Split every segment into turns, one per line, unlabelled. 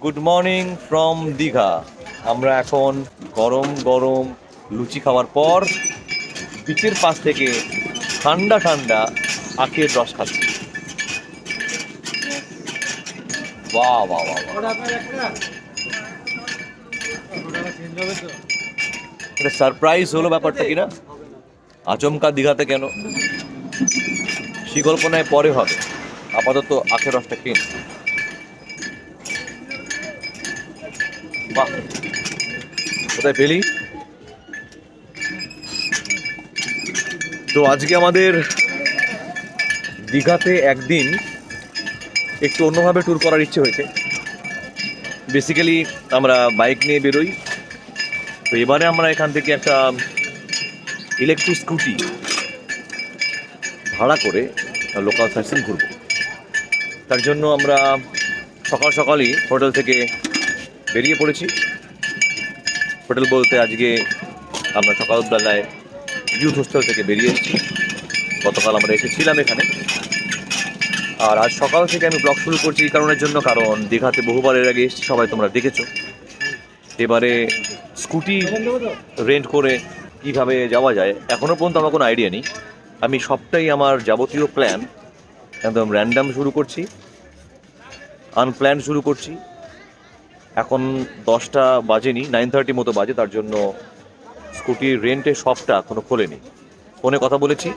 Good morning from Digha. আমরা এখন গরম গরম লুচি খাওয়ার পর বিচের পাশ থেকে ঠান্ডা ঠান্ডা আখের রস খাচ্ছি। বাহ বাহ বাহ বাহ, এটা সারপ্রাইজ হলো ব্যাপারটা কিনা, আচমকা দীঘাতে কেন সে কল্পনায় পরে হবে। আপাতত আখের রসটা খেয়ে নিই। বাহ, কোথায় পেলি? তো আজকে আমাদের দীঘাতে একদিন একটু অন্যভাবে ট্যুর করার ইচ্ছে হয়েছে। বেসিক্যালি আমরা বাইক নিয়ে বেরোই, তো এবারে আমরা এখান থেকে একটা ইলেকট্রিক স্কুটি ভাড়া করে লোকাল সাইটসিং ঘুরবো। তার জন্য আমরা সকাল সকালই হোটেল থেকে বেরিয়ে পড়েছি। হোটেল বলতে আজকে আমরা সকালবেলায় ইউথ হোস্টেল থেকে বেরিয়ে এসেছি। গতকাল আমরা এসেছিলাম এখানে, আর আজ সকাল থেকে আমি ব্লগ শুরু করছি এই কারণের জন্য, কারণ দীঘাতে বহুবার এর আগে এসেছি, সবাই তোমরা দেখেছো। এবারে স্কুটি রেন্ট করে কীভাবে যাওয়া যায় এখনও পর্যন্ত আমার কোনো আইডিয়া নেই। আমি সবটাই আমার যাবতীয় প্ল্যান একদম র্যান্ডাম শুরু করছি, আনপ্ল্যান শুরু করছি। এখন 10টা বাজেনি, 9:30 মতো বাজে, তার জন্য স্কুটির রেন্টের শপটা এখনও খোলেনি। ফোনে কথা বলেছি,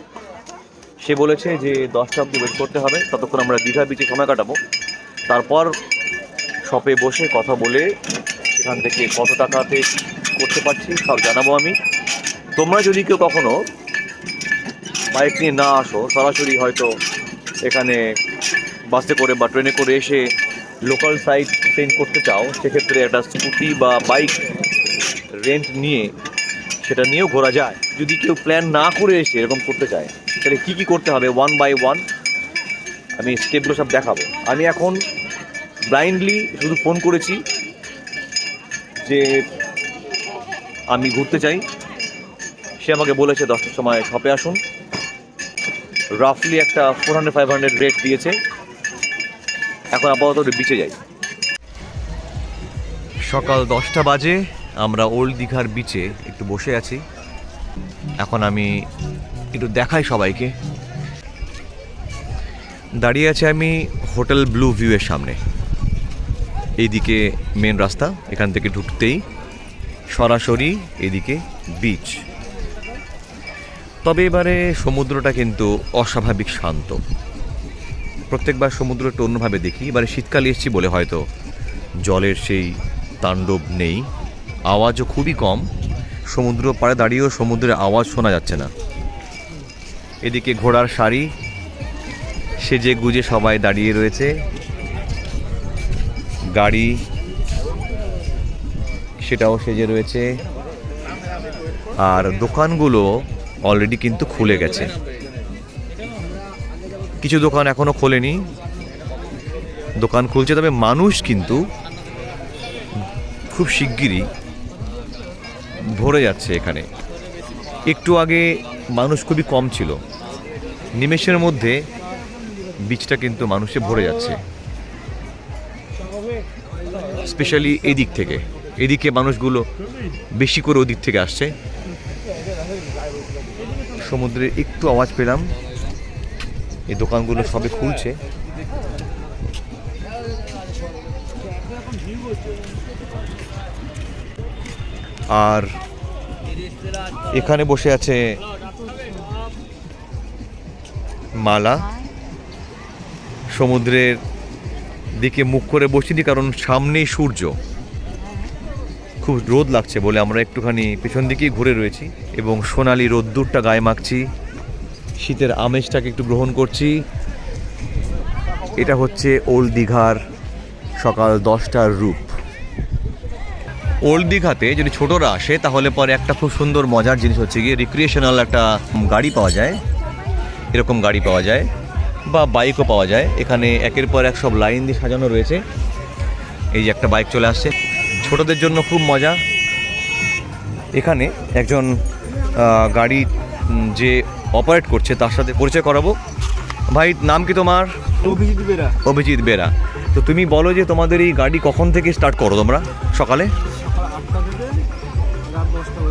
সে বলেছে যে 10টা অবধি ওয়েট করতে হবে, ততক্ষণ আমরা দীঘা বিচে সময় কাটাবো। তারপর শপে বসে কথা বলে সেখান থেকে কত টাকাতে করতে পারছি সব জানাবো আমি। তোমরা যদি কেউ কখনো বাইক নিয়ে না আসো, সরাসরি হয়তো এখানে বাসে করে বা ট্রেনে করে এসে লোকাল সাইট সিন করতে চাও, সেক্ষেত্রে একটা স্কুটি বা বাইক রেন্ট নিয়ে সেটা নিয়েও ঘোরা যায়। যদি কেউ প্ল্যান না করে এসে এরকম করতে চায়, তাহলে কী কী করতে হবে 1 by 1 আমি স্টেপগুলো সব দেখাবো। আমি এখন ব্লাইন্ডলি শুধু ফোন করেছি যে আমি ঘুরতে চাই, সে আমাকে বলেছে 10টার সময় শপে আসুন। রাফলি একটা 400-500 রেট দিয়েছে। এখন আপাতত বিচে যাই। সকাল 10টা বাজে, আমরা ওল্ড দীঘার বিচে একটু বসে আছি। এখন আমি একটু দেখাই সবাইকে। দাঁড়িয়ে আছি আমি হোটেল ব্লু ভিউয়ের সামনে। এইদিকে মেন রাস্তা, এখান থেকে ঢুকতেই সরাসরি এদিকে বিচ। তবে এবারে সমুদ্রটা কিন্তু অস্বাভাবিক শান্ত। প্রত্যেকবার সমুদ্র একটু অন্যভাবে দেখি, এবারে শীতকালে এসেছি বলে হয়তো জলের সেই তাণ্ডব নেই, আওয়াজও খুবই কম। সমুদ্র পাড়ে দাঁড়িয়েও সমুদ্রের আওয়াজ শোনা যাচ্ছে না। এদিকে ঘোড়ার সারি সেজে গুজে সবাই দাঁড়িয়ে রয়েছে, গাড়ি সেটাও সেজে রয়েছে, আর দোকানগুলো অলরেডি কিন্তু খুলে গেছে। কিছু দোকান এখনো খোলেনি, দোকান খুলছে, তবে মানুষ কিন্তু খুব শিগগিরই ভরে যাচ্ছে এখানে। একটু আগে মানুষ খুবই কম ছিল, নিমেষের মধ্যে বিচটা কিন্তু মানুষে ভরে যাচ্ছে। স্পেশালি এই দিক থেকে, এদিকে মানুষগুলো বেশি করে ওদিক থেকে আসছে। সমুদ্রের একটু আওয়াজ পেলাম, এই দোকানগুলো সবে খুলছে। আর এখানে বসে আছে মালা, সমুদ্রের দিকে মুখ করে বসিনি, কারণ সামনেই সূর্য, খুব রোদ লাগছে বলে আমরা একটুখানি পেছন দিকেই ঘুরে রয়েছি এবং সোনালি রোদ্দুরটা গায়ে মাখছি, শীতের আমেজটাকে একটু গ্রহণ করছি। এটা হচ্ছে ওল্ড দীঘার সকাল 10টার রূপ। ওল্ড দীঘাতে যদি ছোটরা আসে তাহলে পরে একটা খুব সুন্দর মজার জিনিস হচ্ছে গিয়ে রিক্রিয়েশনাল একটা গাড়ি পাওয়া যায়, এরকম গাড়ি পাওয়া যায় বা বাইকও পাওয়া যায়। এখানে একের পর এক সব লাইন দিয়ে সাজানো রয়েছে। এই যে একটা বাইক চলে আসছে, ছোটদের জন্য খুব মজা। এখানে একজন গাড়ি যে অপারেট করছে তার সাথে পরিচয় করাবো। ভাই, নাম কি তোমার?
অভিজিৎ বেরা।
অভিজিৎ বেরা। তো তুমি বলো যে তোমাদের এই গাড়ি কখন থেকে স্টার্ট করো তোমরা? সকালে
সকাল 8টা থেকে রাত 10টা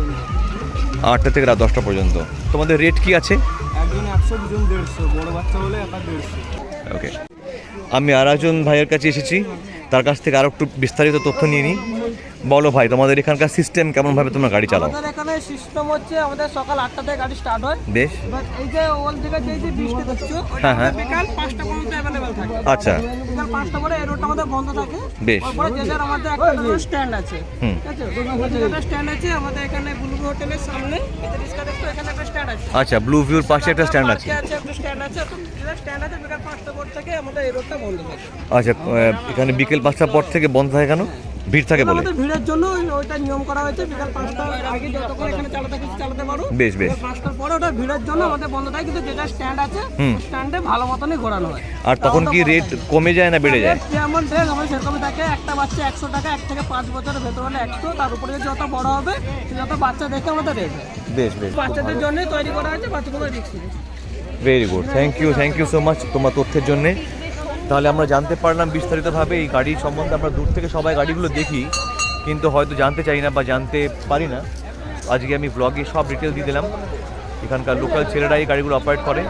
8টা থেকে রাত 10টা
পর্যন্ত।
পর্যন্ত। তোমাদের রেট কি আছে?
একজন 100, দুজন 150, বড় বাচ্চা হলে একা 150।
ওকে, আমি আর একজন ভাইয়ের কাছে এসেছি, তার কাছ থেকে আরও একটু বিস্তারিত তথ্য নিয়ে নিই। বলো ভাই, তোমাদের এখানকার সিস্টেম কেমনভাবে তোমরা গাড়ি চালাও?
আমাদের এখানে সিস্টেম হচ্ছে আমাদের সকাল 8টা থেকে গাড়ি স্টার্ট হয়।
বেশ।
এবার এই যে ওল থেকে যে বৃষ্টি দেখছো
হ্যাঁ, হ্যাঁ।
বিকাল 5টা পর্যন্ত অ্যাভেলেবেল থাকে।
আচ্ছা,
বিকাল 5টা পরে এই রোডটা আমাদের বন্ধ থাকে।
বেশ।
তারপরে যে যার আমাদের একটা স্ট্যান্ড আছে,
হুম।
ঠিক আছে? একটা স্ট্যান্ড আছে আমাদের এখানে ব্লু হোটেলের সামনে, এটা রিস্কা দেখছো এখানে একটা স্ট্যান্ড আছে।
আচ্ছা, ব্লু ভিউর পাশে একটা স্ট্যান্ড আছে।
পার্কে একটা স্ট্যান্ড আছে, তো যেটা স্ট্যান্ড আছে বিকাল 5টা পর থেকে আমাদের এই রোডটা বন্ধ থাকে।
আচ্ছা, এখানে বিকেল 5টার পর থেকে বন্ধ থাকে কেন? ভিড় থাকে বলে?
আমাদের ভিড়ের জন্য ওইটা নিয়ম করা হয়েছে, বিকাল 5টার আগে যতক্ষণ এখানে চালাতে কিছু চালাতে পারো।
বেশ বেশ।
5টার পরে ওটা ভিড়ের জন্য আমাদের বন্ধ থাকে, কিন্তু যেটা স্ট্যান্ড আছে স্ট্যান্ডে ভালো মতনই ঘোরানো হয়।
আর তখন কি রেট কমে যায় না বেড়ে যায়?
যেমন দেখ আমার সেরকমই থাকে। একটা বাচ্চা 100 টাকা, 1 থেকে 5 বছরের ভেতর হলে 100, তার উপরে যত বড় হবে যত বাচ্চা দেখে আমাদের রেট।
বেশ বেশ,
বাচ্চাদের জন্য তৈরি করা হয়েছে, বাচ্চাগুলো রিস্ক নেই।
Very good, thank you so much তোমার তথ্যের জন্যে। তাহলে আমরা জানতে পারলাম বিস্তারিতভাবে এই গাড়ি সম্বন্ধে। আমরা দূর থেকে সবাই গাড়িগুলো দেখি, কিন্তু হয়তো জানতে চাই না বা জানতে পারি না। আজকে আমি ব্লগে সব ডিটেল দিয়ে দিলাম। এখানকার লোকাল ছেলেরা এই গাড়িগুলো অপারেট করে।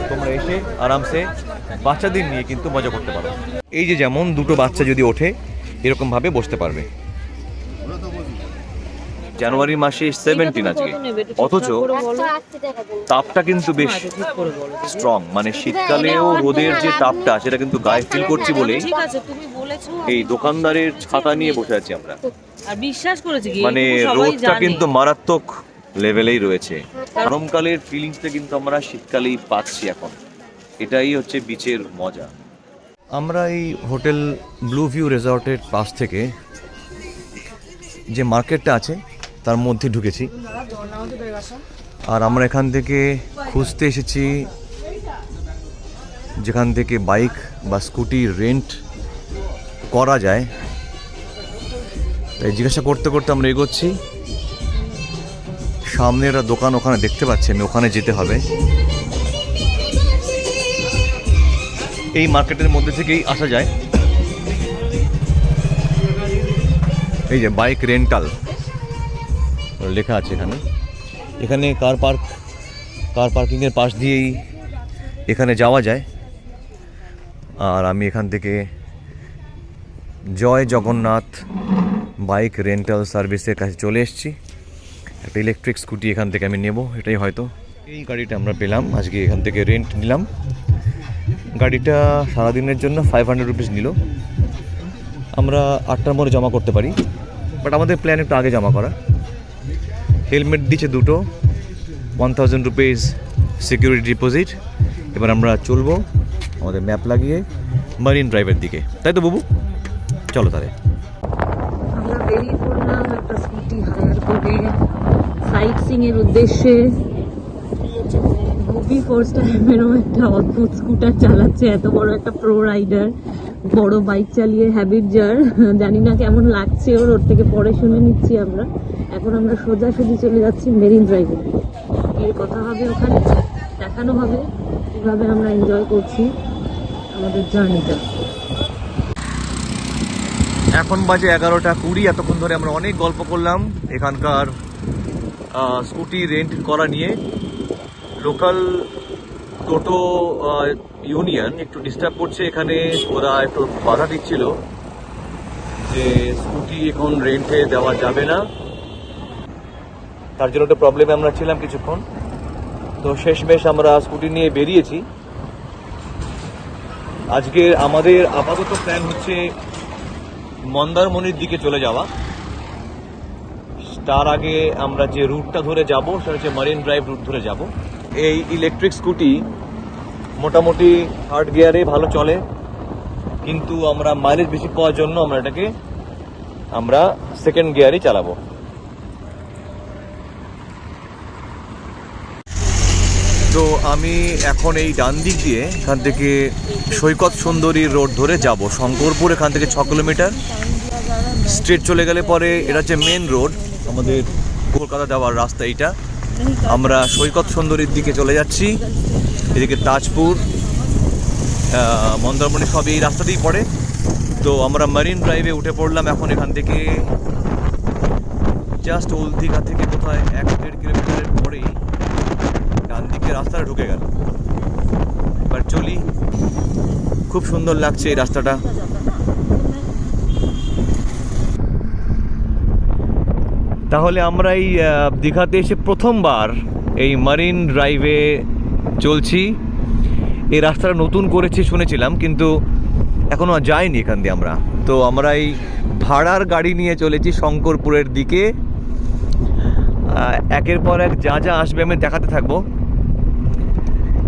তোমরা এসে আরামসে বাচ্চাদের নিয়ে কিন্তু মজা করতে পারো। এই যে যেমন দুটো বাচ্চা যদি ওঠে, এরকমভাবে বসতে পারবে। জানুয়ারি মাসে 17 আজকে, অথচ তাপটা কিন্তু বেশ স্ট্রং। মানে শীতকালেও রোদের যে তাপটা সেটা কিন্তু গায়ে ফিল করছি বলেই এই দোকানদারের ছাতা নিয়ে বসে আছি আমরা।
আর বিশ্বাস করেছি কি
মানে রোদটা কিন্তু মারাত্মক লেভেলেই রয়েছে। গরমকালের ফিলিংসটা কিন্তু আমরা শীতকালেই পাচ্ছি এখন। এটাই হচ্ছে বিচের মজা। আমরা এই হোটেল ব্লু ভিউ রিসর্টের পাশ থেকে যে মার্কেটটা আছে তার মধ্যে ঢুকেছি, আর আমরা এখান থেকে খুঁজতে এসেছি যেখান থেকে বাইক বা স্কুটি রেন্ট করা যায়। তাই জিজ্ঞাসা করতে করতে আমরা এগোচ্ছি। সামনে একটা দোকান ওখানে দেখতে পাচ্ছি আমি, ওখানে যেতে হবে। এই মার্কেটের মধ্যে থেকেই আসা যায়। এই যে বাইক রেন্টাল লেখা আছে এখানে। এখানে কার পার্কিংয়ের পাশ দিয়েই এখানে যাওয়া যায়। আর আমি এখান থেকে জয় জগন্নাথ বাইক রেন্টাল সার্ভিসের কাছে চলে এসেছি। একটা ইলেকট্রিক স্কুটি এখান থেকে আমি নেব, এটাই হয়তো এই গাড়িটা আমরা পেলাম। আজকে এখান থেকে রেন্ট নিলাম। গাড়িটা সারাদিনের জন্য 500 রুপিস নিল। আমরা 8টার মধ্যে জমা করতে পারি, বাট আমাদের প্ল্যান একটু আগে জমা করা। হেলমেট দিচ্ছে দুটো, 1000 রুপিস সিকিউরিটি ডিপোজিট। এবার আমরা চলবো আমাদের ম্যাপ লাগিয়ে মারিন ড্রাইভের দিকে, তাই তো বাবু? চলো তাহলে।
আমরা বেরিয়ে পড়লাম একটা স্কুটি হায়ার করে সাইট সিং এর উদ্দেশ্যে। খুবই ফার্স্ট টাইম এরকম একটা অদ্ভুত স্কুটার চালাচ্ছে এত বড় একটা প্রো রাইডার। বড় বাইক চালিয়ে হ্যাবিট যার, জানি না কেমন লাগছে ওর, ওর থেকে পরে শুনে নিচ্ছি আমরা। এখন আমরা সোজাসুজি চলে যাচ্ছি মেরিন ড্রাইভে। এর কথা হবে ওখানে, দেখানো হবে কীভাবে আমরা এনজয় করছি আমাদের জার্নিটা।
এখন বাজে 11টা 20। এতক্ষণ ধরে আমরা অনেক গল্প করলাম এখানকার স্কুটি রেন্ট করা নিয়ে। লোকাল টোটো ইউনিয়ন একটু ডিস্টার্ব করছে এখানে। ওরা একটু বাধা দিচ্ছিল যে স্কুটি এখন রেন্টে দেওয়া যাবে না, তার জন্য একটা প্রবলেমে আমরা ছিলাম কিছুক্ষণ। তো শেষমেশ আমরা স্কুটি নিয়ে বেরিয়েছি। আজকে আমাদের আপাতত প্ল্যান হচ্ছে মন্দারমণির দিকে চলে যাওয়া। তার আগে আমরা যে রুটটা ধরে যাব সেটা হচ্ছে মারিন ড্রাইভ রুট ধরে যাব। এই ইলেকট্রিক স্কুটি মোটামুটি 3rd গিয়ারে ভালো চলে, কিন্তু আমরা মাইলেজ বেশি পাওয়ার জন্য আমরা 2nd গিয়ারে চালাবো। তো আমি এখন এই ডান দিক দিয়ে এখান থেকে সৈকত সুন্দরী রোড ধরে যাব শঙ্করপুর। এখান থেকে 6 কিলোমিটার স্ট্রেট চলে গেলে পরে এটা হচ্ছে মেন রোড, আমাদের কলকাতা যাওয়ার রাস্তা এইটা। আমরা সৈকত সুন্দরীর দিকে চলে যাচ্ছি। এদিকে তাজপুর, মন্দারমণি সব এই রাস্তাতেই পড়ে। তো আমরা মারিন ড্রাইভে উঠে পড়লাম এখন। এখান থেকে জাস্ট ওল্ড দীঘা থেকে কোথায় 1-1.5 কিলোমিটারের পরেই ডান দিকে রাস্তাটা ঢুকে গেল। এবার চলি, খুব সুন্দর লাগছে এই রাস্তাটা। তাহলে আমরা এই দীঘাতে এসে প্রথমবার এই মারিন ড্রাইভে চলছি। এই রাস্তাটা নতুন করেছি শুনেছিলাম, কিন্তু এখনও যাইনি এখান দিয়ে আমরা। তো আমরা এই ভাড়ার গাড়ি নিয়ে চলেছি শঙ্করপুরের দিকে। একের পর এক যা যা আসবে আমি দেখাতে থাকবো।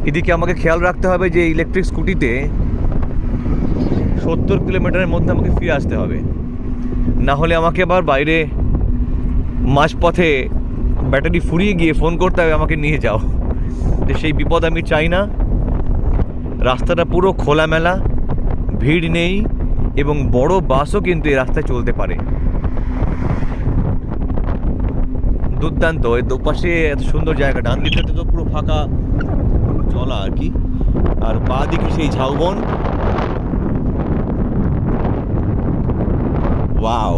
এদিকে আমাকে খেয়াল রাখতে হবে যে ইলেকট্রিক স্কুটিতে 70 কিলোমিটারের মধ্যে আমাকে ফিরে আসতে হবে, না হলে আমাকে আবার বাইরে মাঝপথে ব্যাটারি ফুরিয়ে গিয়ে ফোন করতে হবে আমাকে নিয়ে যাও। তো সেই বিপদ আমি চাই না। রাস্তাটা পুরো খোলামেলা, ভিড় নেই এবং বড় বাসও কিন্তু এই রাস্তায় চলতে পারে। দুর্দান্ত। এর দুপাশে এত সুন্দর জায়গা, ডান দিকটাতে তো পুরো ফাঁকা চলা আর কি, আর বাঁ দিকে সেই ঝাউবন। ওয়াও,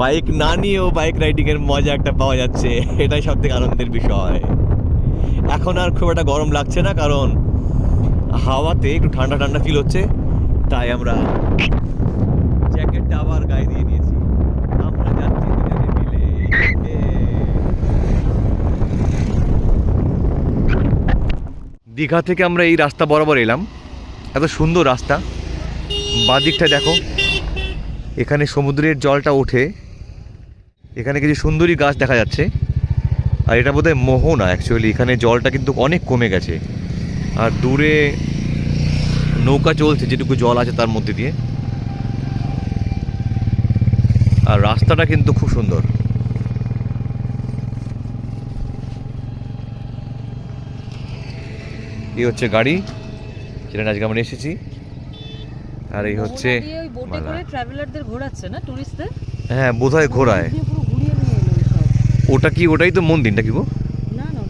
বাইক না নিয়েও বাইক রাইডিং এর মজা একটা পাওয়া যাচ্ছে, এটাই সব থেকে আনন্দের বিষয়। এখন আর খুব একটা গরম লাগছে না, কারণ হাওয়াতে একটু ঠান্ডা ঠান্ডা ফিল হচ্ছে, তাই আমরা জ্যাকেটটা আবার গায়ে দিয়ে নিয়েছি। আমরা যাচ্ছি দুজনে মিলে। দীঘা থেকে আমরা এই রাস্তা বরাবর এলাম, এত সুন্দর রাস্তা। বাঁ দিকটা দেখো, এখানে সমুদ্রের জলটা ওঠে, এখানে কিছু সুন্দরী গাছ দেখা যাচ্ছে। আর এটা বোধহয় মোহনা অ্যাকচুয়ালি, এখানে জলটা কিন্তু অনেক কমে গেছে। আর দূরে নৌকা চলছে যেটুকু জল আছে তার মধ্যে দিয়ে। আর রাস্তাটা কিন্তু খুব সুন্দর। এই হচ্ছে গাড়ি যেখানে আজকে আমরা এসেছি, আর এই হচ্ছে
ট্রাভেলারদের ঘোরাচ্ছে না, টুরিস্টদের।
হ্যাঁ বোধহয় ঘোরায়। ওটা কি, ওটাই তো মন্দিরটা কি গো?
না না,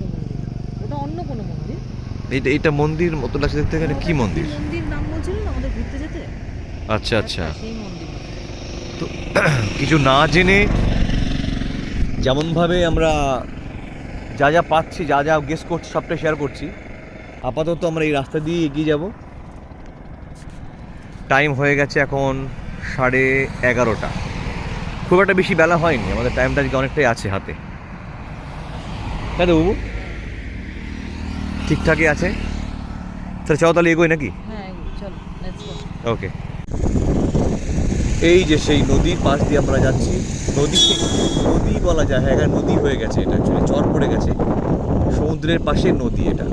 ওটা অন্য কোনো মন্দির।
এইটা মন্দির মতো লাগছে দেখতে। এখানে কি মন্দির?
মন্দির নাম বলছিল না আমাদের ঘুরতে যেতে।
আচ্ছা আচ্ছা।
সেই মন্দির।
তো কিছু না জেনে যেমনভাবে আমরা যা যা পাচ্ছি, যা যা গেস করছি, সবটা শেয়ার করছি। আপাতত আমরা এই রাস্তা দিয়ে এগিয়ে যাব। টাইম হয়ে গেছে এখন 11:30। খুব একটা বেশি বেলা হয়নি, আমাদের টাইমটা আজকে অনেকটাই আছে হাতে। হ্যাঁ বাবু, ঠিকঠাকই আছে। তাহলে চলো তাহলে এগোই নাকি?
হ্যাঁ চলো, লেটস গো।
ওকে। এই যে সেই নদীর পাশ দিয়ে আমরা যাচ্ছি। নদী বলা যায়, হ্যাঁ এখানে নদী হয়ে গেছে, এটা অ্যাকচুয়ালি চর পড়ে গেছে। সমুদ্রের পাশে নদী এটা।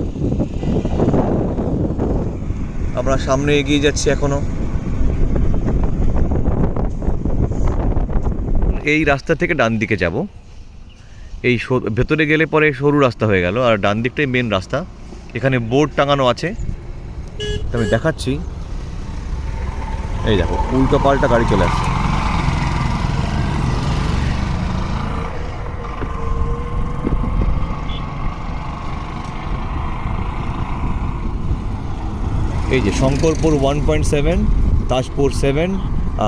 আমরা সামনে এগিয়ে যাচ্ছি এখনো। এই রাস্তা থেকে ডান দিকে যাব। এই ভেতরে গেলে পরে সরু রাস্তা হয়ে গেল, আর ডান দিকটাই মেন রাস্তা। এখানে বোর্ড টাঙানো আছে, আমি দেখাচ্ছি। এই দেখো, উল্টো পাল্টা গাড়ি চলে আসছে। এই যে শঙ্করপুর 1.7, তাজপুর 7,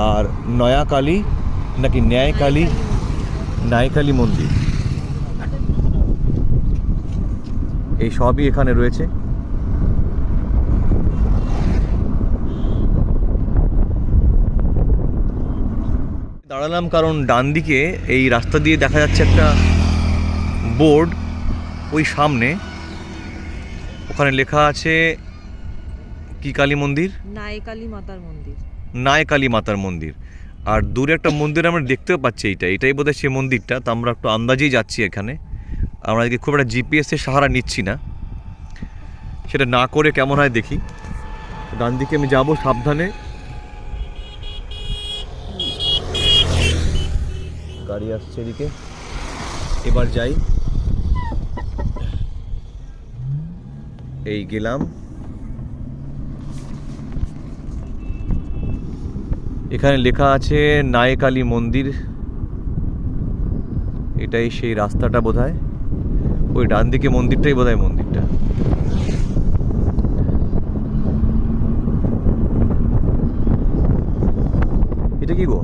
আর নয়াকালী নাকি ন্যায়কালী মন্দির, এই সবই এখানে রয়েছে। দাঁড়ালাম কারণ ডান দিকে এই রাস্তা দিয়ে দেখা যাচ্ছে একটা বোর্ড, ওই সামনে ওখানে লেখা আছে কি কালী মন্দির? নায়কালী মাতার মন্দির। আর দূরে একটা মন্দির আমরা দেখতেও পাচ্ছি, এটাই বোধহয় সেই মন্দিরটা। তো আমরা একটু আন্দাজেই যাচ্ছি এখানে। আমরা আজকে খুব একটা জিপিএসের সাহারা নিচ্ছি না, সেটা না করে কেমন হয় দেখি। ডান দিকে আমি যাবো সাবধানে। গাড়ি আসছে এদিকে, এবার যাই। এই গেলাম। এখানে লেখা আছে নায়কালী মন্দির, এটাই সেই রাস্তাটা বোধহয়। ওই ডান দিকে মন্দিরটাই বোধহয় মন্দিরটা। এটা কি গো?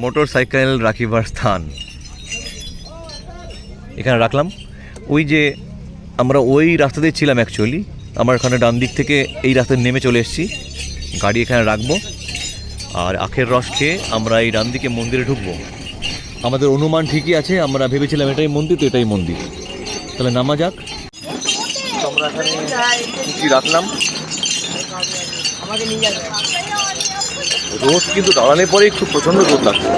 মোটর সাইকেল রাখিবার স্থান এখানে রাখলাম। ওই যে আমরা ওই রাস্তা দিয়ে ছিলাম অ্যাকচুয়ালি, আমার এখানে ডান দিক থেকে এই রাস্তায় নেমে চলে এসেছি, গাড়ি এখানে রাখবো আর আখের রস খেয়ে আমরা এই ডান দিকে মন্দিরে ঢুকবো। আমাদের অনুমান ঠিকই আছে, আমরা ভেবেছিলাম এটাই মন্দির, তো এটাই মন্দির। তাহলে নামা যাক। আমরা এখানে কি রাখলাম, রোদ কিন্তু দাঁড়ানোর পরেই খুব প্রচণ্ড রোদ লাগছে।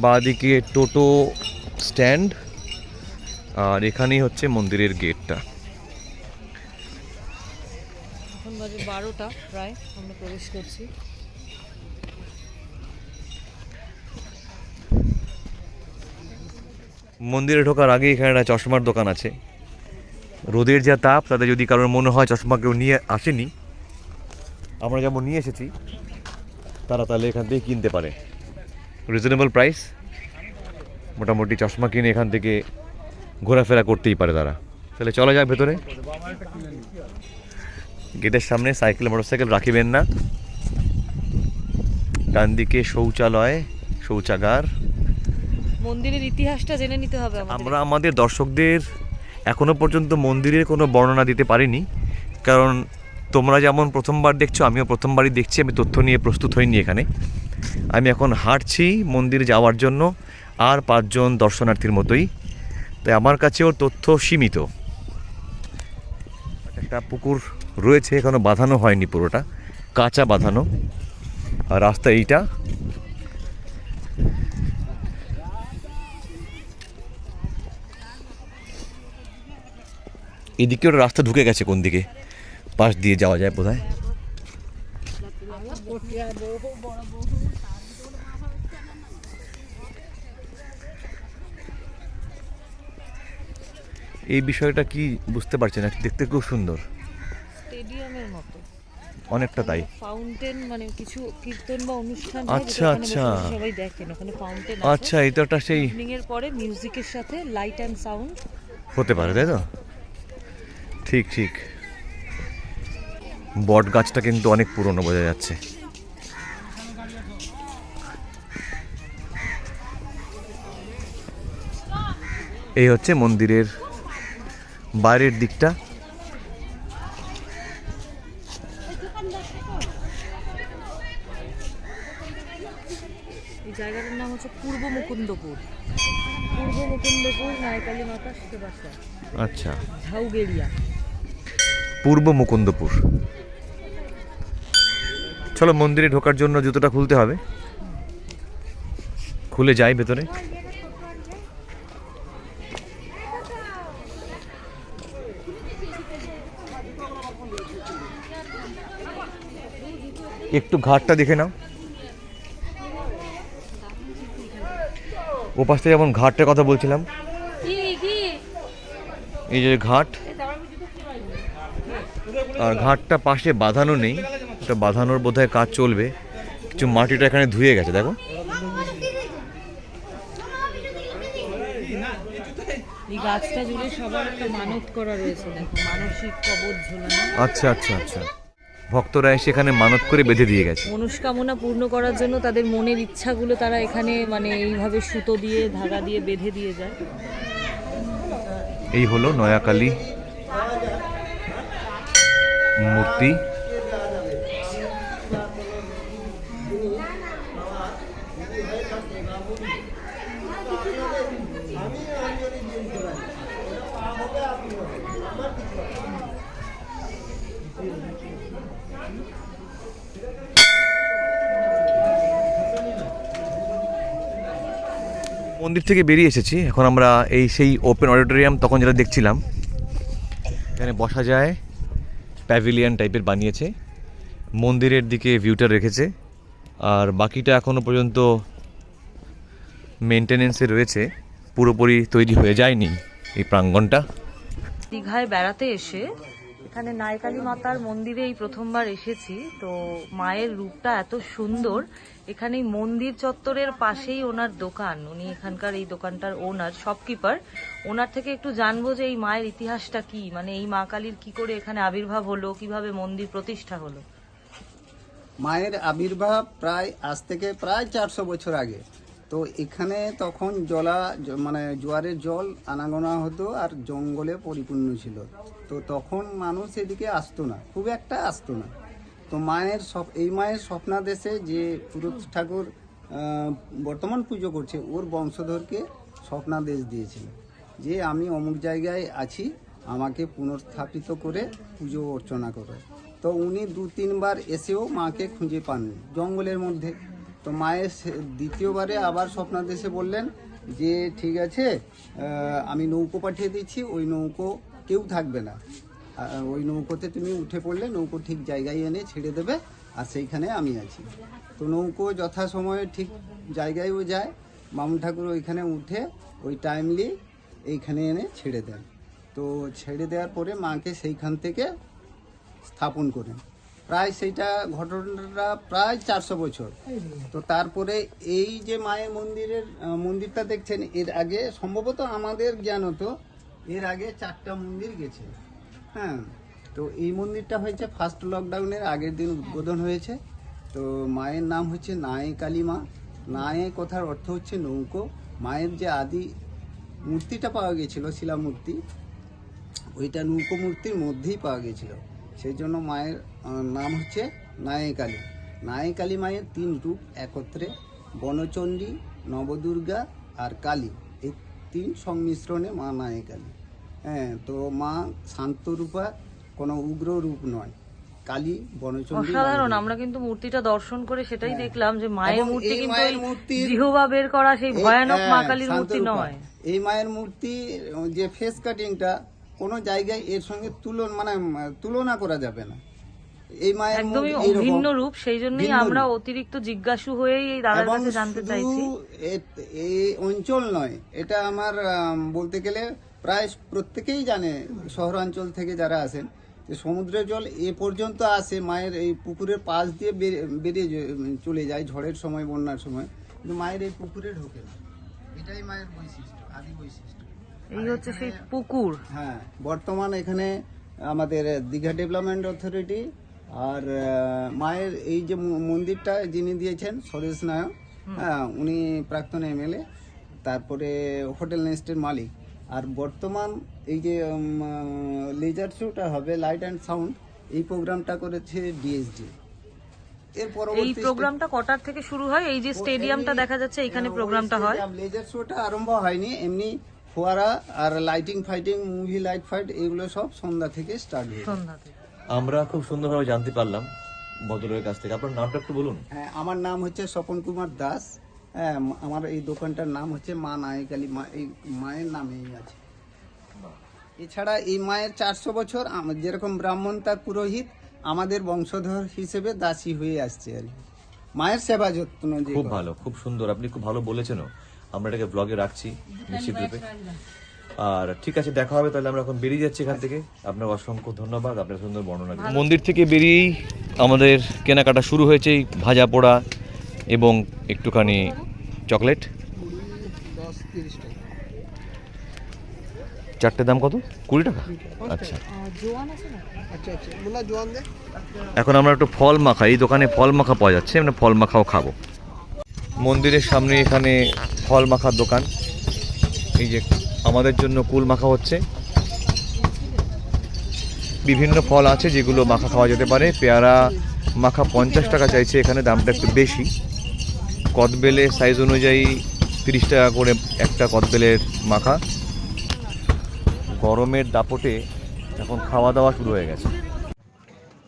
বাঁদিকে টোটো স্ট্যান্ড আর এখানেই হচ্ছে মন্দিরের গেটটা।
এখন বাজে 12টা প্রায়, আমরা প্রবেশ করছি।
মন্দিরে ঢোকার আগে এখানে একটা চশমার দোকান আছে। রোদের যা তাপ, তাতে যদি কারোর মনে হয় চশমা কেউ নিয়ে আসেনি, আমরা যেমন নিয়ে এসেছি, তারা তাহলে এখান থেকে কিনতে পারে। রিজনেবল প্রাইস, মোটামুটি চশমা কিনে এখান থেকে ঘোরাফেরা করতেই পারে তারা। তাহলে চলা যাক ভেতরে। গেটের সামনে সাইকেল মোটরসাইকেল রাখিবেন না। ডান দিকে শৌচালয়, শৌচাগার।
মন্দিরের ইতিহাসটা জেনে নিতে হবে
আমরা আমাদের দর্শকদের এখনো পর্যন্ত মন্দিরের কোনো বর্ণনা দিতে পারিনি, কারণ তোমরা যেমন প্রথমবার দেখছো, আমিও প্রথমবারই দেখছি। আমি তথ্য নিয়ে প্রস্তুত হইনি এখানে। আমি এখন হাঁটছি মন্দিরে যাওয়ার জন্য আর 5 জন দর্শনার্থীর মতোই, তাই আমার কাছেও তথ্য সীমিত। একটা পুকুর রয়েছে, এখনো বাঁধানো হয়নি, পুরোটা কাঁচা বাঁধানো। আর রাস্তা এইটা। এদিকে ওটা রাস্তা ঢুকে গেছে, কোন দিকে পাশ দিয়ে যাওয়া যায় বোধহয়। এই বিষয়টা কি বুঝতে পারছি না, দেখতে খুব সুন্দর,
স্টেডিয়ামের মতো
অনেকটা তাই।
ফাউন্টেন, মানে কিছু কীর্তন বা অনুষ্ঠান
আচ্ছা আচ্ছা
সবাই দেখেন, ওখানে ফাউন্টেন
আচ্ছা, এটা একটা সেই
ইভিনিং এর পরে মিউজিকের সাথে লাইট অ্যান্ড সাউন্ড
হতে পারে, তাই তো? ঠিক ঠিক। বট গাছটা কিন্তু অনেক পুরনো বোঝা যাচ্ছে। এই হচ্ছে মন্দিরের বাইরের দিকটা।
এই জায়গাটার নাম হচ্ছে পূর্ব মুকুন্দপুর। পূর্ব মুকুন্দপুর নায়কালী মাতা সেবাসা।
আচ্ছা,
ঝাউগেড়িয়া,
পূর্ব মুকুন্দপুর। চলো মন্দিরে ঢোকার জন্য জুতোটা খুলতে হবে, খুলে যাই ভেতরে। একটু ঘাটটা দেখে নাও। ও পাশে যেমন ঘাটটার কথা বলছিলাম, এই যে ঘাট, আর ঘাটটা পাশে বাঁধানো নেই, এটা বাঁধানোর বোধহয় কাজ চলবে। কিছু মাটিটা এখানে ধুয়ে গেছে, দেখো।
এই গাছটা জুড়ে সবার একটা মানত করা রয়েছে, দেখো, মানসিক কবর ঝোলানো।
আচ্ছা আচ্ছা আচ্ছা, ভক্তরা এসে এখানে মানত করে বেঁধে দিয়ে গেছে।
মনস্কামনা পূর্ণ করার জন্য তাদের মনের ইচ্ছাগুলো তারা এখানে মানে এইভাবে সুতো দিয়ে, ধাগা দিয়ে বেঁধে দিয়ে যায়।
এই হলো নয়াকালী মূর্তি। মন্দির থেকে বেরিয়ে এসেছি, এখন আমরা এই সেই ওপেন অডিটোরিয়াম তখন যেটা দেখছিলাম, এখানে বসা যায়, প্যাভিলিয়ন টাইপের বানিয়েছে, মন্দিরের দিকে ভিউটা রেখেছে। আর বাকিটা এখনও পর্যন্ত মেনটেনেন্সে রয়েছে, পুরোপুরি তৈরি হয়ে যায়নি এই প্রাঙ্গণটা।
দীঘায় বেড়াতে এসে এখানে নায়কালী মাতার মন্দিরে এই প্রথমবার এসেছি, তো মায়ের রূপটা এত সুন্দর। এখানে মন্দির চত্বরের পাশেই ওনার দোকান, উনি এখানকার এই দোকানটার ওনার, শপকিপার। ওনার থেকে একটু জানবো যে এই মায়ের ইতিহাসটা কি, মানে এই মা কালীর কি করে এখানে আবির্ভাব হলো, কিভাবে মন্দির প্রতিষ্ঠা হলো।
মায়ের আবির্ভাব আজ থেকে প্রায় 400 বছর আগে। তো এখানে তখন মানে জোয়ারের জল আনাগোনা হতো আর জঙ্গলে পরিপূর্ণ ছিল। তো তখন মানুষ এদিকে আসতো না, খুব একটা আসতো না। তো এই মায়ের স্বপ্নাদেশে যে পুরুষ ঠাকুর বর্তমান পুজো করছে, ওর বংশধরকে স্বপ্নাদেশ দিয়েছিল যে আমি অমুক জায়গায় আছি, আমাকে পুনর্স্থাপিত করে পুজো অর্চনা করো। তো উনি 2-3 বার এসেও মাকে খুঁজে পাননি জঙ্গলের মধ্যে। তো মায়ের দ্বিতীয়বারে আবার স্বপ্নাদেশে বললেন যে ঠিক আছে, আমি নৌকো পাঠিয়ে দিচ্ছি, ওই নৌকো কেউ থাকবে না, ওই নৌকোতে তুমি উঠে পড়লে নৌকো ঠিক জায়গায় এনে ছেড়ে দেবে, আর সেইখানে আমি আছি। তো নৌকো যথাসময়ে ঠিক জায়গায়ও যায়, বামুন ঠাকুর ওইখানে উঠে ওই টাইমলি এইখানে এনে ছেড়ে দেন। তো ছেড়ে দেওয়ার পরে মাকে সেইখান থেকে স্থাপন করেন। প্রায় সেইটা ঘটনাটা প্রায় 400 বছর। তো তারপরে এই যে মায়ের মন্দিরটা দেখছেন, এর আগে সম্ভবত আমাদের জ্ঞান হতো এর আগে 4টা মন্দির গেছে। হ্যাঁ, তো এই মন্দিরটা হয়েছে ফার্স্ট লকডাউনের আগের দিন উদ্বোধন হয়েছে। তো মায়ের নাম হচ্ছে নায়কালী মা। নায়ে কথার অর্থ হচ্ছে নৌকো। মায়ের যে আদি মূর্তিটা পাওয়া গেছিল, শিলামূর্তি, ওইটা নৌকো মূর্তির মধ্যেই পাওয়া গেছিল। সেই জন্য মায়ের নাম হচ্ছে নায়কালী। নায়কালী মায়ের 3 রূপ একত্রে, বনচণ্ডী, নবদুর্গা আর কালী, এই 3 সংমিশ্রণে মা নায়কালী। হ্যাঁ, তো মা শান্তরূপা, কোনো উগ্র রূপ নয়। কালী, বনচণ্ডী,
অসাধারণ। আমরা কিন্তু মূর্তিটা দর্শন করে সেটাই দেখলাম যে মায়ের
এবং
মূর্তি
এই
কিন্তু
মায়ের মূর্তির
জিহ্বা বের করা সেই ভয়ানক মা কালীর মূর্তি
শান্তরূপা।
নয়।
এই মায়ের মূর্তি যে ফেস কাটিংটা কোনো জায়গায় এর সঙ্গে তুলনা করা যাবে না। এই মায়ের
একদমই
মুখ এইরকম
ভিন্ন রূপ, সেই জন্যই
ভিন্ন
আমরা
রূপ।
অতিরিক্ত জিজ্ঞাসু হয়েই এই দাদার
এবং
কাছে জানতে
শুধু
চাইছি।
এই অঞ্চল নয়, এটা আমার বলতে গেলে প্রায় প্রত্যেকেই জানে, শহরাঞ্চল থেকে যারা আসেন, যে সমুদ্রের জল এ পর্যন্ত আসে মায়ের এই পুকুরের পাশ দিয়ে বেরিয়ে চলে যায় ঝড়ের সময়, বন্যার সময়, কিন্তু মায়ের এই পুকুরে ঢোকে না। এটাই মায়ের বৈশিষ্ট্য, আদি বৈশিষ্ট্য।
এই হচ্ছে সেই পুকুর।
হ্যাঁ, বর্তমান এখানে আমাদের দীঘা ডেভেলপমেন্ট অথরিটি আর মায়ের এই যে মন্দিরটা যিনি দিয়েছেন স্বদেশ নায়ক, হ্যাঁ, উনি প্রাক্তন এমএলএ, তারপরে হোটেল নেস্টের মালিক। আর বর্তমান এই যে লেজার শোটা হবে, লাইট অ্যান্ড সাউন্ড, এই প্রোগ্রামটা করেছে ডিএসডি। এর
এই
পরবর্তী
প্রোগ্রামটা কটার থেকে শুরু হয়? এই যে স্টেডিয়ামটা দেখা যাচ্ছে, এখানে প্রোগ্রামটা হয়।
লেজার শোটা আরম্ভ হয়নি, এমনি ফোয়ারা আর lighting fighting, movie light fight, এগুলো সব সন্ধ্যা থেকে স্টার্ট হয়েছে।
সন্ধ্যা থেকে।
আমরা খুব সুন্দরভাবে জানতে পারলাম ভদ্রলোকের কাছ থেকে। আপনার নামটা একটু বলুন।
হ্যাঁ, আমার নাম হচ্ছে স্বপন কুমার দাস। হ্যাঁ, আমার এই দোকানটার নাম হচ্ছে মা নায়কালী। মা এই মায়ের নামেই আছে। এছাড়া এই মায়ের 400 বছর যেরকম ব্রাহ্মণ তার পুরোহিত, আমাদের বংশধর হিসেবে দাসী হয়ে আসছে আর কি। মায়ের সেবা যত্ন যে
খুব
করে।
ভালো, খুব সুন্দর, আপনি খুব ভালো বলেছেনও। আমরা এটাকে ব্লগে রাখছি নিশ্চিত রূপে। আর ঠিক আছে, দেখা হবে তাহলে। আমরা এখন বেরিয়ে যাচ্ছি এখান থেকে। আপনার অসংখ্য ধন্যবাদ, আপনার সুন্দর বর্ণনা। মন্দির থেকে বেরিয়েই আমাদের কেনাকাটা শুরু হয়েছে, এই ভাজা পোড়া এবং একটুখানি চকলেট।
10-30 টাকা।
4টে দাম কত? 20 টাকা। আচ্ছা, এখন আমরা একটু ফল মাখা, এই দোকানে ফল মাখা পাওয়া যাচ্ছে, আমরা ফল মাখাও খাবো। মন্দিরের সামনে এখানে ফল মাখার দোকান। এই যে আমাদের জন্য কুল মাখা হচ্ছে, বিভিন্ন ফল আছে যেগুলো মাখা খাওয়া যেতে পারে। পেয়ারা মাখা 50 টাকা চাইছে এখানে, দামটা একটু বেশি। কদবেলের সাইজ অনুযায়ী 30 টাকা করে একটা কদবেলের মাখা। গরমের দাপটে এখন খাওয়া দাওয়া শুরু হয়ে গেছে,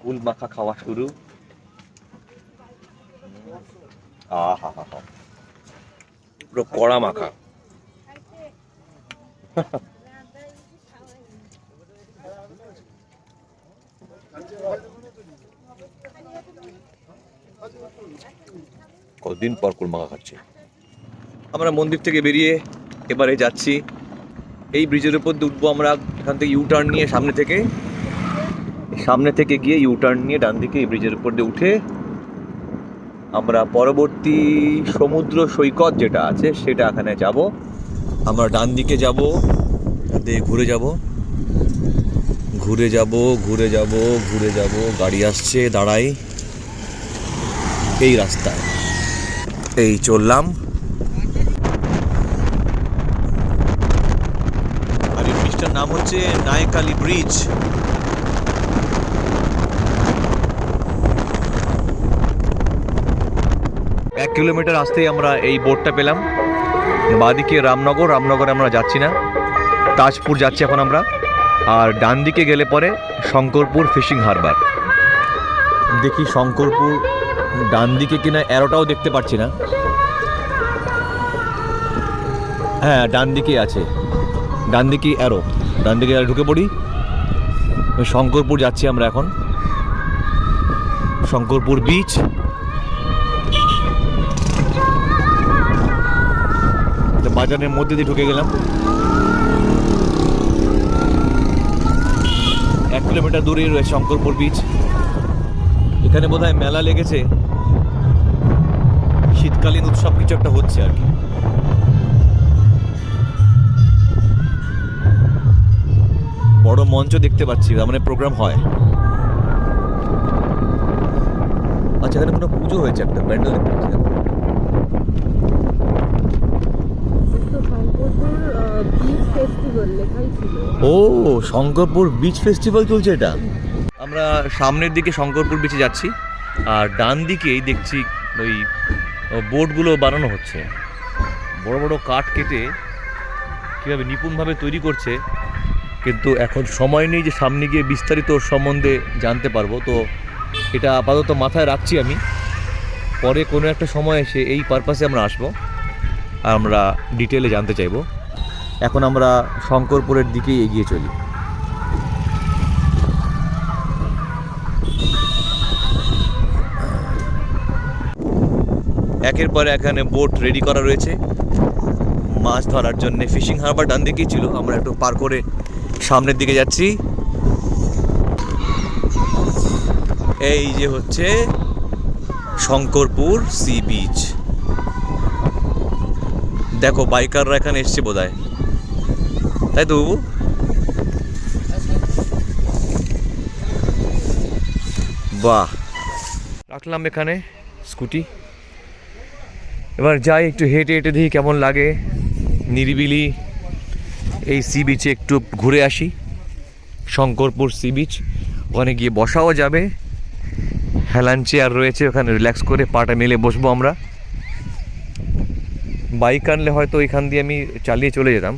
কুল মাখা খাওয়া শুরু। আহা হা হা, পুরো কড়া মাখা। কতদিন পর কুল মাখা খাচ্ছি। আমরা মন্দির থেকে বেরিয়ে এবারে যাচ্ছি এই ব্রিজের উপর দিয়ে উঠবো আমরা। এখান থেকে ইউ টার্ন নিয়ে সামনে থেকে সামনে থেকে গিয়ে ইউটার্ন নিয়ে ডান দিকে এই ব্রিজের উপর দিয়ে উঠে আমরা পরবর্তী সমুদ্র সৈকত যেটা আছে সেটা এখানে যাব। আমরা ডান দিকে যাব, দিয়ে ঘুরে যাব, ঘুরে যাব, ঘুরে যাব, ঘুরে যাব। গাড়ি আসছে, দাঁড়াই। এই রাস্তায় এই চললাম। আর এই ব্রিজটার নাম হচ্ছে নায়কালী ব্রিজ। 1 কিলোমিটার আসতেই আমরা এই বোর্ডটা পেলাম। বাঁদিকে রামনগর, রামনগরে আমরা যাচ্ছি না, তাজপুর যাচ্ছি এখন আমরা। আর ডান দিকে গেলে পরে শঙ্করপুর ফিশিং হারবার। দেখি শঙ্করপুর ডান দিকে কিনা, অ্যারোটাও দেখতে পাচ্ছি না। হ্যাঁ, ডান দিকে আছে, ডান দিকে অ্যারো, ডান দিকে ঢুকে পড়ি। শঙ্করপুর যাচ্ছি আমরা এখন, শঙ্করপুর বিচ। বাজারের মধ্যে দিয়ে ঢুকে গেলাম। 1 কিলোমিটার দূরেই রয়েছে শঙ্করপুর বিচ। এখানে বোধহয় মেলা লেগেছে, শীতকালীন উৎসব কিছু একটা হচ্ছে আর কি। বড় মঞ্চ দেখতে পাচ্ছি, তার মানে প্রোগ্রাম হয়। আচ্ছা, এখানে কোনো পুজো হয়েছে, একটা প্যান্ডেল দেখতে পাচ্ছি। ও, শঙ্করপুর বিচ ফেস্টিভ্যাল চলছে এটা। আমরা সামনের দিকে শঙ্করপুর বিচে যাচ্ছি, আর ডান দিকেই দেখছি ওই বোটগুলো বানানো হচ্ছে। বড় বড় কাঠ কেটে কীভাবে নিপুণভাবে তৈরি করছে, কিন্তু এখন সময় নেই যে সামনে গিয়ে বিস্তারিত সম্বন্ধে জানতে পারবো। তো এটা আপাতত মাথায় রাখছি আমি, পরে কোনো একটা সময় এসে এই পারপাসে আমরা আসবো আর আমরা ডিটেলে জানতে চাইবো। এখন আমরা শঙ্করপুরের দিকেই এগিয়ে চলি। একের পর এখানে বোট রেডি করা রয়েছে মাছ ধরার জন্য। ফিশিং হারবার ডান দিকেই ছিল, আমরা একটু পার করে সামনের দিকে যাচ্ছি। এই যে হচ্ছে শঙ্করপুর সি বিচ। দেখো বাইকাররা এখানে এসছে বোধহয়, তাই তো বাবু? বাহ, রাখলাম এখানে স্কুটি। এবার যাই একটু হেঁটে হেঁটে দেখি কেমন লাগে নিরিবিলি এই সি বিচে। একটু ঘুরে আসি শঙ্করপুর সি বিচ। ওখানে গিয়ে বসাও যাবে, হেলান চেয়ার রয়েছে, ওখানে রিল্যাক্স করে পাটা মেলে বসবো আমরা। বাইক আনলে হয়তো এখান দিয়ে আমি চালিয়ে চলে যেতাম,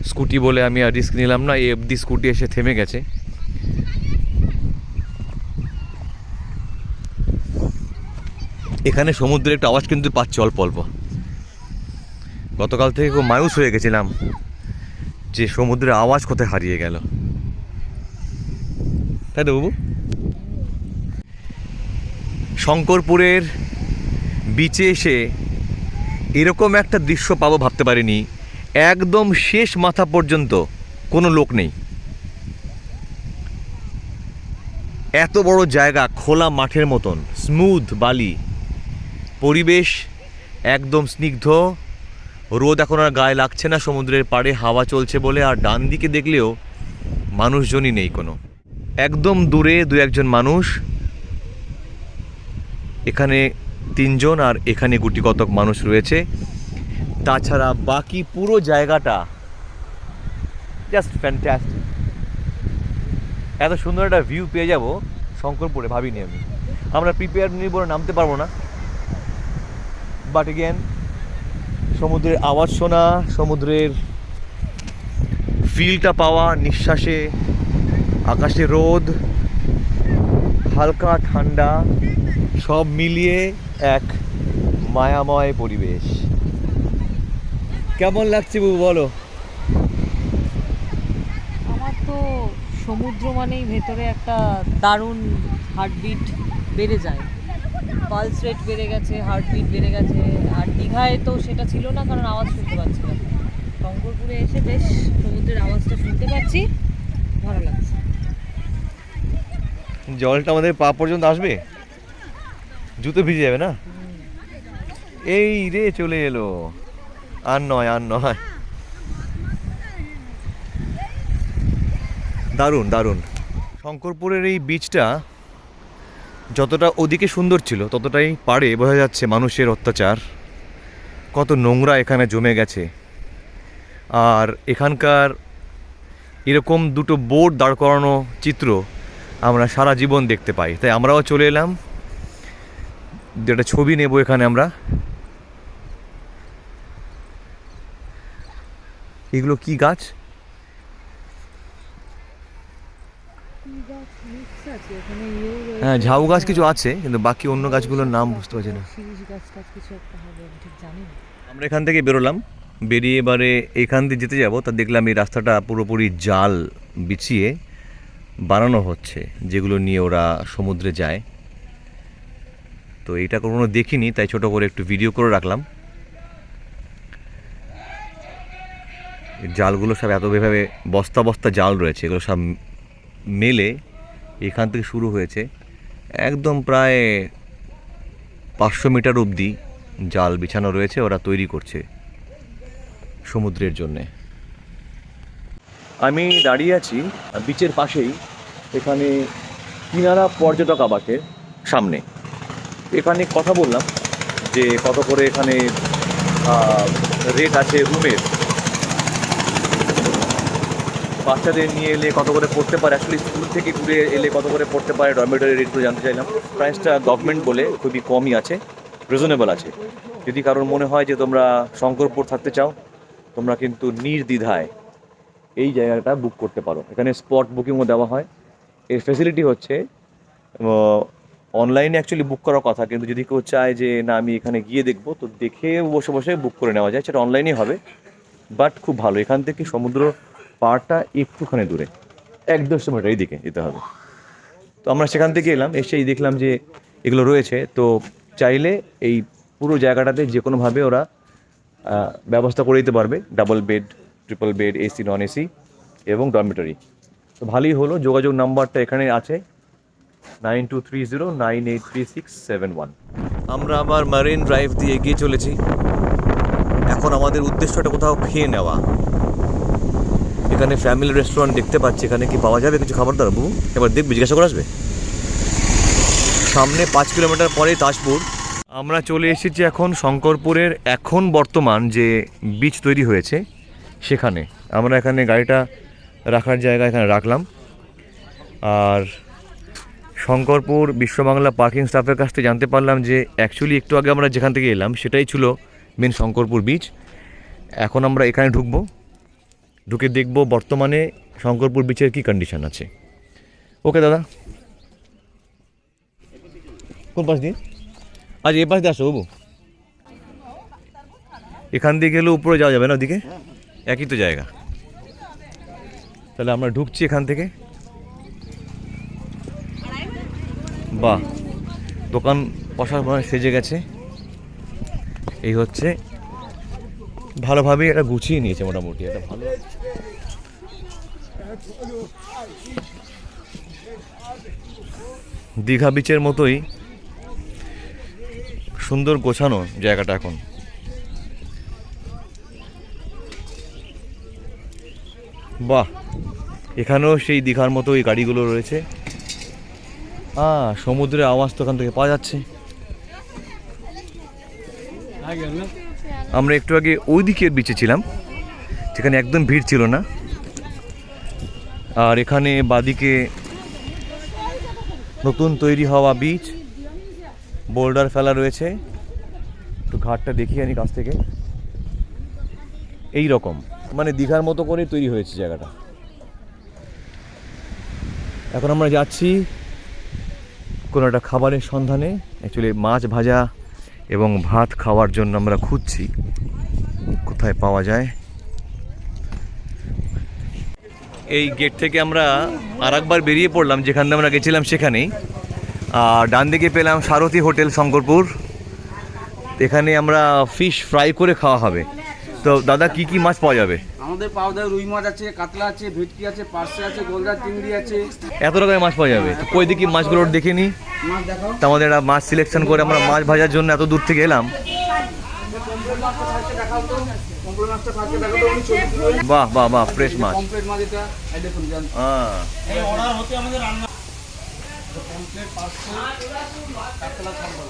স্কুটি বলে আমি আর রিস্ক নিলাম না। এই অবধি স্কুটি এসে থেমে গেছে। এখানে সমুদ্রের একটা আওয়াজ কিন্তু পাচ্ছি অল্প অল্প। গতকাল থেকে খুব মায়ুস হয়ে গেছিলাম যে সমুদ্রের আওয়াজ কোথায় হারিয়ে গেল, তাই তো বাবু? শঙ্করপুরের বিচে এসে এরকম একটা দৃশ্য পাবো ভাবতে পারিনি। একদম শেষ মাথা পর্যন্ত কোনো লোক নেই, এত বড় জায়গা, খোলা মাঠের মতন, স্মুথ বালি, পরিবেশ একদম স্নিগ্ধ। রোদ এখন আর গায়ে লাগছে না সমুদ্রের পাড়ে, হাওয়া চলছে বলে। আর ডান দিকে দেখলেও মানুষজনই নেই কোনো, একদম দূরে 2-1 মানুষ। এখানে 3 জন, আর এখানে গুটি কতক মানুষ রয়েছে। তাছাড়া বাকি পুরো জায়গাটা জাস্ট ফ্যান্টাস্টিক। এত সুন্দর একটা ভিউ পেয়ে যাব শঙ্করপুরে ভাবিনি আমি। আমরা প্রিপেয়ার নিয়ে বলে নামতে পারবো না, বাট এগেন সমুদ্রের আওয়াজ শোনা, সমুদ্রের ফিলটা পাওয়া, নিঃশ্বাসে আকাশে রোদ, হালকা ঠান্ডা, সব মিলিয়ে এক মায়াময় পরিবেশ। কেমন লাগছে বাবু বলো?
আমার তো সমুদ্র মানেই ভেতরে একটা দারুণ হার্টবিট বেড়ে যায়, পালস রেট বেড়ে গেছে, হার্টবিট বেড়ে গেছে। আর দীঘায় তো সেটা ছিল না, কারণ আওয়াজ শুনতে পাচ্ছিলাম। শঙ্করপুরে এসে বেশ সমুদ্রের আওয়াজটা শুনতে পাচ্ছি, ভালো লাগছে।
জলটা আমাদের পা পর্যন্ত আসবে, জুতো ভিজে যাবে না। এই রে চলে এলো, আর নয় আর নয়। দারুণ দারুণ। শঙ্করপুরের এই বিচটা যতটা ওদিকে সুন্দর ছিল, ততটাই পাড়ে বোঝা যাচ্ছে মানুষের অত্যাচার, কত নোংরা এখানে জমে গেছে। আর এখানকার এরকম দুটো বোট দাঁড় করানো চিত্র আমরা সারা জীবন দেখতে পাই, তাই আমরাও চলে এলাম, যেটা ছবি নেব এখানে আমরা। এগুলো কি গাছ? হ্যাঁ, ঝাউ গাছ কিছু আছে, কিন্তু বাকি অন্য গাছগুলোর নাম বুঝতে পারছি না। আমরা এখান থেকে বেরোলাম, বেরিয়ে এবারে এখান দিয়ে যেতে যাবো, তা দেখলাম এই রাস্তাটা পুরোপুরি জাল বিছিয়ে বানানো হচ্ছে, যেগুলো নিয়ে ওরা সমুদ্রে যায়। তো এটা কখনো দেখিনি, তাই ছোট করে একটু ভিডিও করে রাখলাম। জালগুলো সব এত এভাবে বস্তা বস্তা জাল রয়েছে, এগুলো সব মেলে এখান থেকে শুরু হয়েছে, একদম প্রায় 500 মিটার অবধি জাল বিছানো রয়েছে, ওরা তৈরি করছে সমুদ্রের জন্যে। আমি দাঁড়িয়ে আছি বিচের পাশেই, এখানে কিনারা পর্যটক আবাসের সামনে। এখানে কথা বললাম যে কত করে এখানে রেট আছে রুমের, বাচ্চাদের নিয়ে এলে কত করে পড়তে পারে, অ্যাকচুয়ালি স্কুল থেকে ঘুরে এলে কত করে পড়তে পারে, ডরমেটরি রেটগুলো জানতে চাইলাম। প্রাইসটা গভর্নমেন্ট বলে খুবই কমই আছে, রিজনেবল আছে। যদি কারোর মনে হয় যে তোমরা শঙ্করপুর থাকতে চাও, তোমরা কিন্তু নির্দ্বিধায় এই জায়গাটা বুক করতে পারো। এখানে স্পট বুকিংও দেওয়া হয়। এর ফেসিলিটি হচ্ছে অনলাইনে অ্যাকচুয়ালি বুক করার কথা, কিন্তু যদি কেউ চায় যে না আমি এখানে গিয়ে দেখবো, তো দেখে বসে বসে বুক করে নেওয়া যায়, সেটা অনলাইনেই হবে। বাট খুব ভালো, এখান থেকে সমুদ্র পাড়টা একটুখানি দূরে, 1-1.5 মিটার এই দিকে যেতে হবে। তো আমরা সেখান থেকে এলাম, এসেই দেখলাম যে এগুলো রয়েছে। তো চাইলে এই পুরো জায়গাটাতে যে কোনোভাবে ওরা ব্যবস্থা করে দিতে পারবে, double bed, triple bed, AC, non AC এবং ডরমিটরি। তো ভালোই হলো, যোগাযোগ নাম্বারটা এখানে আছে 9230983671। আমরা আবার মারিন ড্রাইভ দিয়ে এগিয়ে চলেছি। এখন আমাদের উদ্দেশ্যটা কোথাও খেয়ে নেওয়া। এখানে ফ্যামিলি রেস্টুরেন্ট দেখতে পাচ্ছি, এখানে কি পাওয়া যাবে কিছু খাবার দাবার? এবার দেখবি, জিজ্ঞাসা করে আসবে। সামনে 5 কিলোমিটার পরেই তাজপুর। আমরা চলে এসেছি এখন শঙ্করপুরের এখন বর্তমান যে বিচ তৈরি হয়েছে সেখানে। আমরা এখানে গাড়িটা রাখার জায়গা এখানে রাখলাম। আর শঙ্করপুর বিশ্ববাংলা পার্কিং স্টাফের কাছ থেকে জানতে পারলাম যে অ্যাকচুয়ালি একটু আগে আমরা যেখান থেকে এলাম সেটাই ছিল মেন শঙ্করপুর বিচ। এখন আমরা এখানে ঢুকবো, ঢুকে দেখব বর্তমানে শঙ্করপুর বিচের কী কন্ডিশন আছে। ওকে দাদা, কোন পাশ দিয়ে? আজ এই পাশ দিয়ে আসো বাবু। এখান দিয়ে গেলে উপরে যাওয়া যাবে না, ওদিকে একই তো জায়গা। তাহলে আমরা ঢুকছি এখান থেকে। বাহ, দোকান বসার সেজে গেছে। এই হচ্ছে, ভালোভাবে এটা গুছিয়ে নিয়েছে মোটামুটি, এটা ভালো। দীঘা বিচের মতোই সুন্দর গোছানো জায়গাটা এখন। বাহ, এখানেও সেই দীঘার মতো এই গাড়িগুলো রয়েছে। সমুদ্রের আওয়াজ তো এখান থেকে পাওয়া যাচ্ছে। আমরা একটু আগে ওই দিকের বিচে ছিলাম, যেখানে একদম ভিড় ছিল না। আর এখানে বাদিকে নতুন তৈরি হওয়া বিচ, বোল্ডার ফেলা রয়েছে। একটু ঘাটটা দেখিয়ে আনি কাছ থেকে। এই রকম মানে দীঘার মতো করে তৈরি হয়েছে জায়গাটা। এখন আমরা যাচ্ছি কোনো একটা খাবারের সন্ধানে। অ্যাকচুয়ালি মাছ ভাজা এবং ভাত খাওয়ার জন্য আমরা খুঁজছি কোথায় পাওয়া যায়। এই গেট থেকে আমরা আরেকবার বেরিয়ে পড়লাম, যেখান থেকে আমরা গেছিলাম সেখানেই। আর ডান দিকে পেলাম সারথী হোটেল শঙ্করপুর। এখানে আমরা ফিশ ফ্রাই করে খাওয়া হবে। তো দাদা কি কি মাছ পাওয়া যাবে?
আমাদের পাওদায় রুই মাছ আছে, কাতলা আছে, ভেটকি আছে, পার্সে আছে, গোলদা চিংড়ি আছে।
এত রকমের মাছ পাওয়া যাবে? তো কই দেখি মাছগুলো দেখিনি।
মাছ দেখাও।
তো আমাদের একটা মাছ সিলেকশন করে আমরা মাছ ভাজার জন্য এত দূর থেকে এলাম।
পমফ্রেট মাছটা ফার্স্টে দেখাও তো। পমফ্রেট মাছটা ফার্স্টে দেখাও তো, উনি ছবি তুলে।
বাহ বাহ বাহ, ফ্রেশ মাছ।
পমফ্রেট মাছ এটা, এই দেখুন জান।
হ্যাঁ,
এই অর্ডার হতে আমাদের রান্না পমফ্রেট পার্সে কাতলা থাকবে।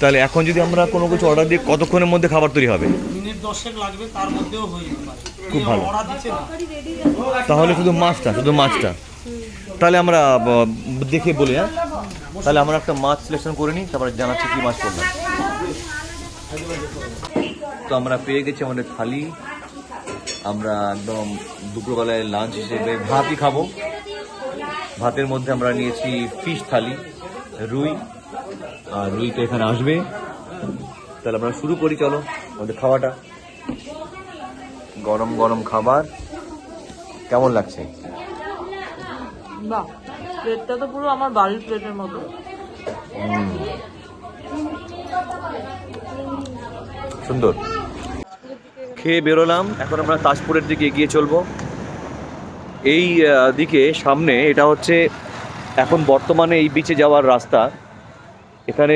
তাহলে এখন যদি আমরা কোনো কিছু অর্ডার দিই কতক্ষণের মধ্যে খাবার তৈরি হবে?
মিনিট 10 লাগবে, তার মধ্যেও হয়ে যেতে পারে।
খুব ভালো।
অর্ডার দিচ্ছে না।
তাহলে শুধু মাছটা তাহলে আমরা দেখে বলি। হ্যাঁ, তাহলে আমরা একটা মাছ সিলেকশন করে নিই, তারপরে জানাচ্ছি কি মাছ করলাম। তো আমরা পেয়ে গেছি আমাদের থালি। আমরা একদম দুপুরবেলায় লাঞ্চ হিসেবে ভাতই খাবো। ভাতের মধ্যে আমরা নিয়েছি ফিশ থালি, রুই, আর রুইটা এখানে আসবে। তাহলে আমরা শুরু করি, চলো আমাদের খাওয়াটা। গরম গরম খাবার কেমন লাগছে?
বাহ, প্লেটটা তো পুরো আমার বাড়ির প্লেটের মতো।
সুন্দর। খেয়ে বেরোলাম, এখন আমরা তাজপুরের দিকে এগিয়ে চলবো। এই দিকে সামনে এটা হচ্ছে এখন বর্তমানে এই বিচে যাওয়ার রাস্তা। এখানে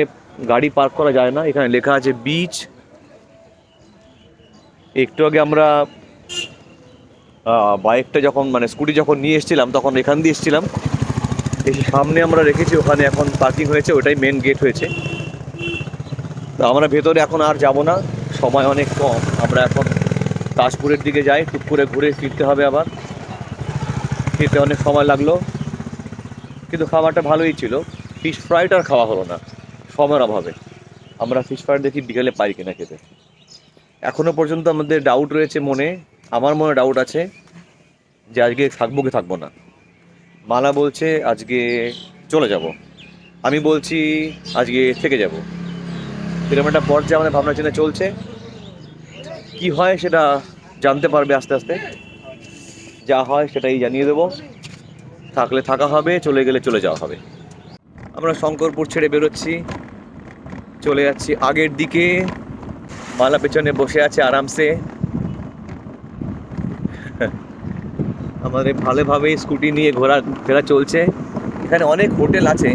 গাড়ি পার্ক করা যায় না, এখানে লেখা আছে বিচ। একটু আগে আমরা বাইকটা যখন স্কুটি যখন নিয়ে এসেছিলাম তখন এখান দিয়ে এসেছিলাম, এসে সামনে আমরা রেখেছি, ওখানে এখন পার্কিং হয়েছে, ওটাই মেন গেট হয়েছে। তো আমরা ভেতরে এখন আর যাব না, সময় অনেক কম। আমরা এখন তাজপুরের দিকে যাই, টুক করে ঘুরে ফিরতে হবে আবার। খেতে অনেক সময় লাগলো, কিন্তু খাবারটা ভালোই ছিল। ফিশ ফ্রাইটা আর খাওয়া হলো না সময়ের অভাবে। আমরা ফিশ ফ্রাই দেখি বিকেলে পাই কিনা খেতে। এখনও পর্যন্ত আমাদের ডাউট রয়েছে মনে, আমার মনে ডাউট আছে যে আজকে থাকবো কি থাকবো না। মালা বলছে আজকে চলে যাব, আমি বলছি আজকে থেকে যাব। এরকম একটা পর্যায়ে আমাদের ভাবনা চিন্তা চলছে। কি হয় সেটা জানতে পারবে আস্তে আস্তে, যা হয় সেটাই জানিয়ে দেবো। থাকলে থাকা হবে, চলে গেলে চলে যাওয়া হবে। আমরা শঙ্করপুর ছেড়ে বেরোচ্ছি, চলে যাচ্ছি আগের দিকে। মালা পেছনে বসে আছে আরামসে। আমাদের ভালোভাবেই স্কুটি নিয়ে ঘোরাফেরা চলছে। এখানে অনেক হোটেল আছে,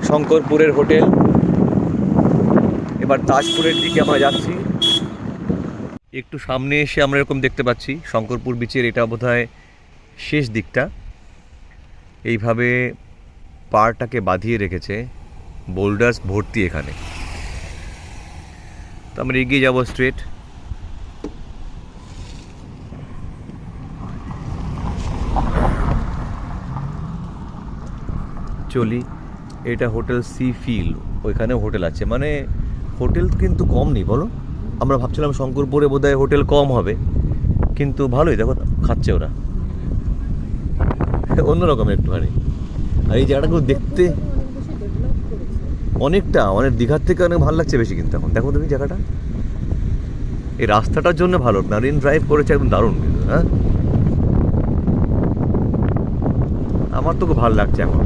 শঙ্করপুরের হোটেল। এবার তাজপুরের দিকে আমরা যাচ্ছি। একটু সামনে এসে আমরা এরকম দেখতে পাচ্ছি শঙ্করপুর বিচের এটা বোধহয় শেষ দিকটা। এইভাবে পাড়টাকে বাঁধিয়ে রেখেছে, বোল্ডার্স ভর্তি এখানে। তো আমরা এগিয়ে যাবো স্ট্রেট। চলি। এটা হোটেল সি ফিল, ওইখানে হোটেল আছে। হোটেল কিন্তু কম নেই বলো। আমরা ভাবছিলাম শঙ্করপুরে বোধহয় হোটেল কম হবে, কিন্তু ভালোই দেখো খাচ্ছে ওরা, অন্যরকম একটুখানি। আর এই জায়গাটাকে দেখতে অনেকটা দীঘার থেকে অনেক ভালো লাগছে বেশি। কিন্তু এখন দেখো তুমি জায়গাটা, এই রাস্তাটার জন্য ভালো। মেরিন ড্রাইভ করেছে একদম দারুণ কিন্তু। হ্যাঁ, আমার তো খুব ভালো লাগছে এখন।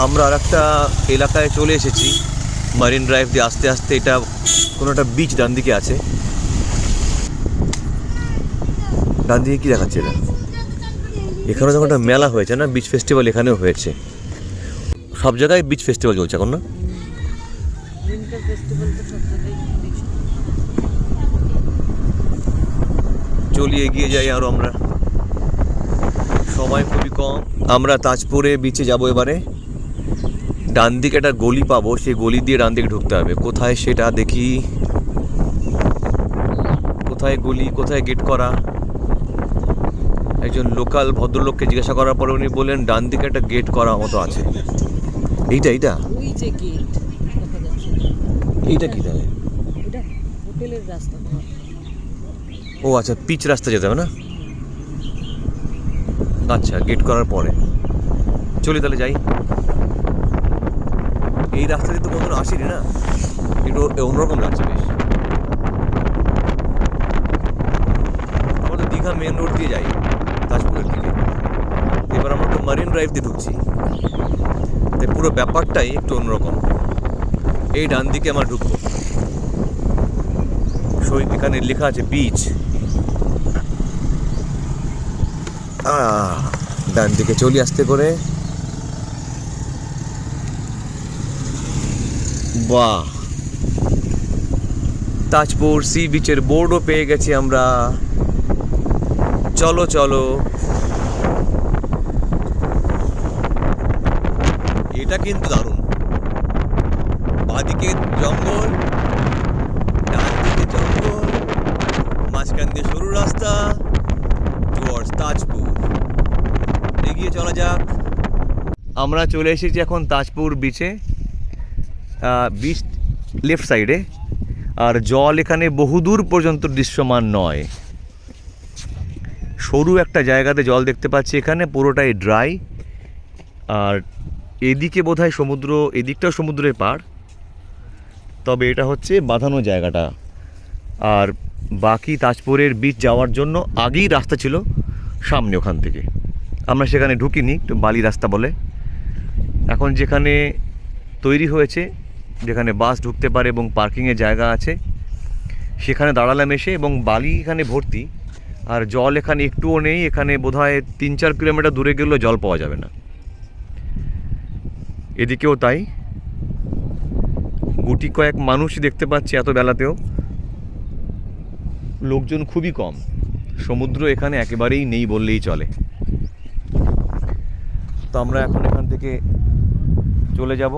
আমরা আর একটা এলাকায় চলে এসেছি মারিন ড্রাইভ দিয়ে আস্তে আস্তে। এটা কোনো একটা বিচ ডান দিকে আছে। ডান দিকে কী দেখাচ্ছে এটা? এখানে যখন একটা মেলা হয়েছে না, বিচ ফেস্টিভ্যাল এখানেও হয়েছে। সব জায়গায় বিচ ফেস্টিভ্যাল চলছে এখন না? চলি এগিয়ে যাই আরও আমরা, সময় খুবই কম। আমরা তাজপুরে বিচে যাব এবারে। ডান দিকে একটা গলি পাবো, সেই গলি দিয়ে ডান দিকে ঢুকতে হবে। কোথায় সেটা দেখি, কোথায় গলি, কোথায় গেট করা। একজন লোকাল ভদ্রলোককে জিজ্ঞাসা করার পরে উনি বললেন ডান দিকে একটা গেট করা মতো আছে। এইটা
ওই যে গেট দেখা যাচ্ছে,
এইটা কি তাহলে?
এটা হোটেলের রাস্তা।
ও আচ্ছা, পিচ রাস্তা যেতে হবে না? আচ্ছা, গেট করার পরে চলি তাহলে যাই। এই রাস্তা দিয়ে তো কখনো আসিনি না, একটু অন্যরকম লাগছে বেশ। আমরা তো দীঘা মেন রোড দিয়ে যাই তাজপুরের দিকে, এবার আমরা তো মারিন ড্রাইভ দিয়ে ঢুকছি, তাই পুরো ব্যাপারটাই একটু অন্যরকম। এই ডান দিকে আমরা ঢুকবো। এখানে লেখা আছে বিচ। ডান দিকে চলি আস্তে করে। বাহ, তাজপুর সি বিচের বোর্ডও পেয়ে গেছি আমরা। চলো চলো, এটা কিন্তু দারুণ। বাঁদিকে জঙ্গল, ডান দিকে জঙ্গল, মাঝখান দিয়ে সরু রাস্তা টুয়ার্ডস তাজপুর। এগিয়ে চলা যাক। আমরা চলে এসেছি এখন তাজপুর বিচে। বিচ লেফট সাইডে, আর জল এখানে বহুদূর পর্যন্ত দৃশ্যমান নয়। সরু একটা জায়গাতে জল দেখতে পাচ্ছি এখানে, পুরোটাই ড্রাই। আর এদিকে বোধহয় সমুদ্র, এদিকটাও সমুদ্রের পাড়, তবে এটা হচ্ছে বাঁধানো জায়গাটা। আর বাকি তাজপুরের বিচ যাওয়ার জন্য আগেই রাস্তা ছিল সামনে, ওখান থেকে আমরা সেখানে ঢুকিনি, একটু বালি রাস্তা বলে। এখন যেখানে তৈরি হয়েছে, যেখানে বাস ঢুকতে পারে এবং পার্কিংয়ের জায়গা আছে, সেখানে দাঁড়ালাম এসে, এবং বালি এখানে ভর্তি। আর জল এখানে একটুও নেই। এখানে বোধহয় 3-4 কিলোমিটার দূরে গেলেও জল পাওয়া যাবে না। এদিকেও তাই, গুটি কয়েক মানুষই দেখতে পাচ্ছি এত বেলাতেও। লোকজন খুবই কম। সমুদ্র এখানে একেবারেই নেই বললেই চলে। তো আমরা এখন এখান থেকে চলে যাব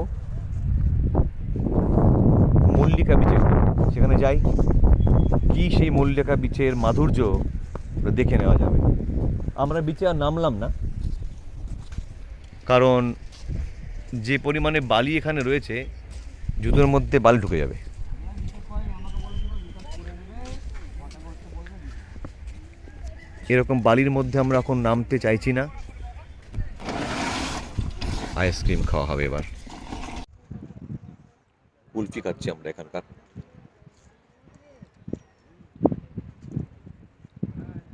মল্লিকা বিচে। সেখানে যাই, কি সেই মল্লিকা বিচের মাধুর্য দেখে নেওয়া যাবে। আমরা বিচে আর নামলাম না, কারণ যে পরিমাণে বালি এখানে রয়েছে, জুতোর মধ্যে বালি ঢুকে যাবে। এরকম বালির মধ্যে আমরা এখন নামতে চাইছি না। আইসক্রিম খাওয়া হবে এবার। কুলফি খাচ্ছি আমরা এখানকার।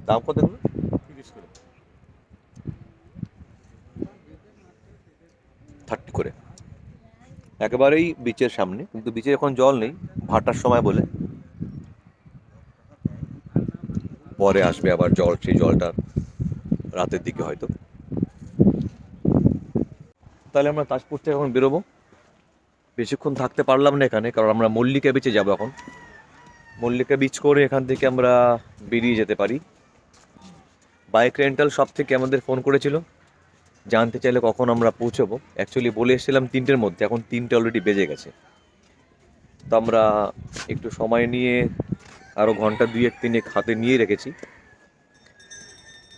দাম কত? 30 করে। একেবারেই বিচের সামনে, কিন্তু বিচে এখন জল নেই, ভাটার সময় বলে। পরে আসবে আবার জল, সেই জলটা রাতের দিকে হয়তো। তাহলে আমরা তাজপুর থেকে এখন বেরোবো। বেশিক্ষণ থাকতে পারলাম না এখানে, কারণ আমরা মল্লিকা বিচে যাবো এখন। মল্লিকা বিচ করে এখান থেকে আমরা বেরিয়ে যেতে পারি। বাইক রেন্টাল শপ থেকে আমাদের ফোন করেছিল, জানতে চাইলে কখন আমরা পৌঁছবো। অ্যাকচুয়ালি বলে এসেছিলাম 3টের মধ্যে, এখন 3টে অলরেডি বেজে গেছে। তো আমরা একটু সময় নিয়ে আরও ঘন্টা 2-3 হাতে নিয়ে রেখেছি।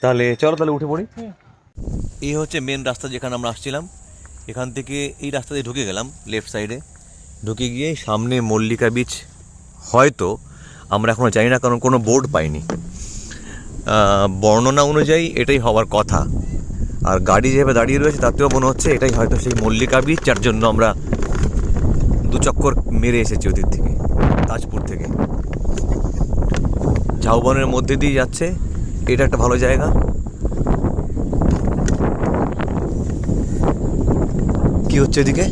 তাহলে চলো, তাহলে উঠে পড়ি। এই হচ্ছে মেন রাস্তা যেখানে আমরা আসছিলাম। এখান থেকে এই রাস্তা দিয়ে ঢুকে গেলাম লেফট সাইডে। ঢুকে গিয়ে সামনে মল্লিকা বিচ হয়তো, আমরা এখনও জানি না, কারণ কোনো বোর্ড পাইনি। বর্ণনা অনুযায়ী এটাই হওয়ার কথা। আর গাড়ি যেভাবে দাঁড়িয়ে রয়েছে তাতেও মনে হচ্ছে এটাই হয়তো সেই মল্লিকা বিচ, যার জন্য আমরা 2 চক্কর মেরে এসেছি ওদিক থেকে, তাজপুর থেকে। ঝাউবনের মধ্যে দিয়ে যাচ্ছে, এটা একটা ভালো জায়গা। কি হচ্ছে এদিকে?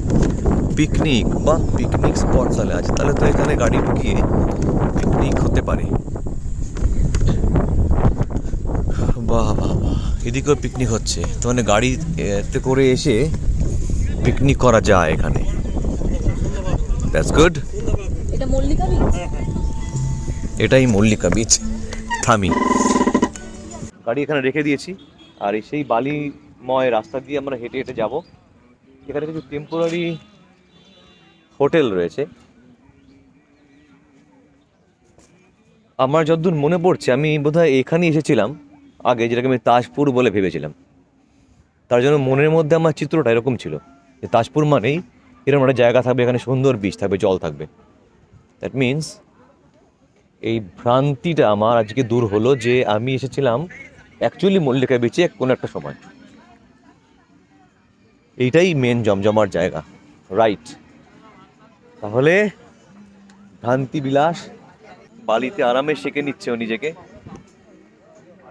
পিকনিক বা পিকনিক স্পট তাহলে আছে। তাহলে তো এখানে গাড়ি ঢুকিয়ে পিকনিক হতে পারে। বাহ বাহ বাহ, এদিকেও পিকনিক হচ্ছে। তো মানে গাড়িতে করে এসে পিকনিক করা যায় এখানে। That's good.
এটা মল্লিকা বিচ।
এটাই মল্লিকা বিচ। থামি, গাড়ি এখানে রেখে দিয়েছি। আর এই সেই বালিময় রাস্তা দিয়ে আমরা হেঁটে হেঁটে যাব। এখানে কিছু টেম্পোরারি হোটেল রয়েছে। আমার যতদূর মনে পড়ছে, আমি বোধহয় এখানেই এসেছিলাম আগে, যেটাকে আমি তাজপুর বলে ভেবেছিলাম। তার জন্য মনের মধ্যে আমার চিত্রটা এরকম ছিল যে তাজপুর মানেই এরকম একটা জায়গা থাকবে, এখানে সুন্দর বিচ থাকবে, জল থাকবে। দ্যাট মিনস এই ভ্রান্তিটা আমার আজকে দূর হলো যে আমি এসেছিলাম অ্যাকচুয়ালি মল্লিকা বিচে কোনো একটা সময়। এইটাই মেন জমজমার জায়গা, রাইট? তাহলে ভ্রান্তি বিলাস বালিতে আরামে শেখে নিচ্ছে ও নিজেকে।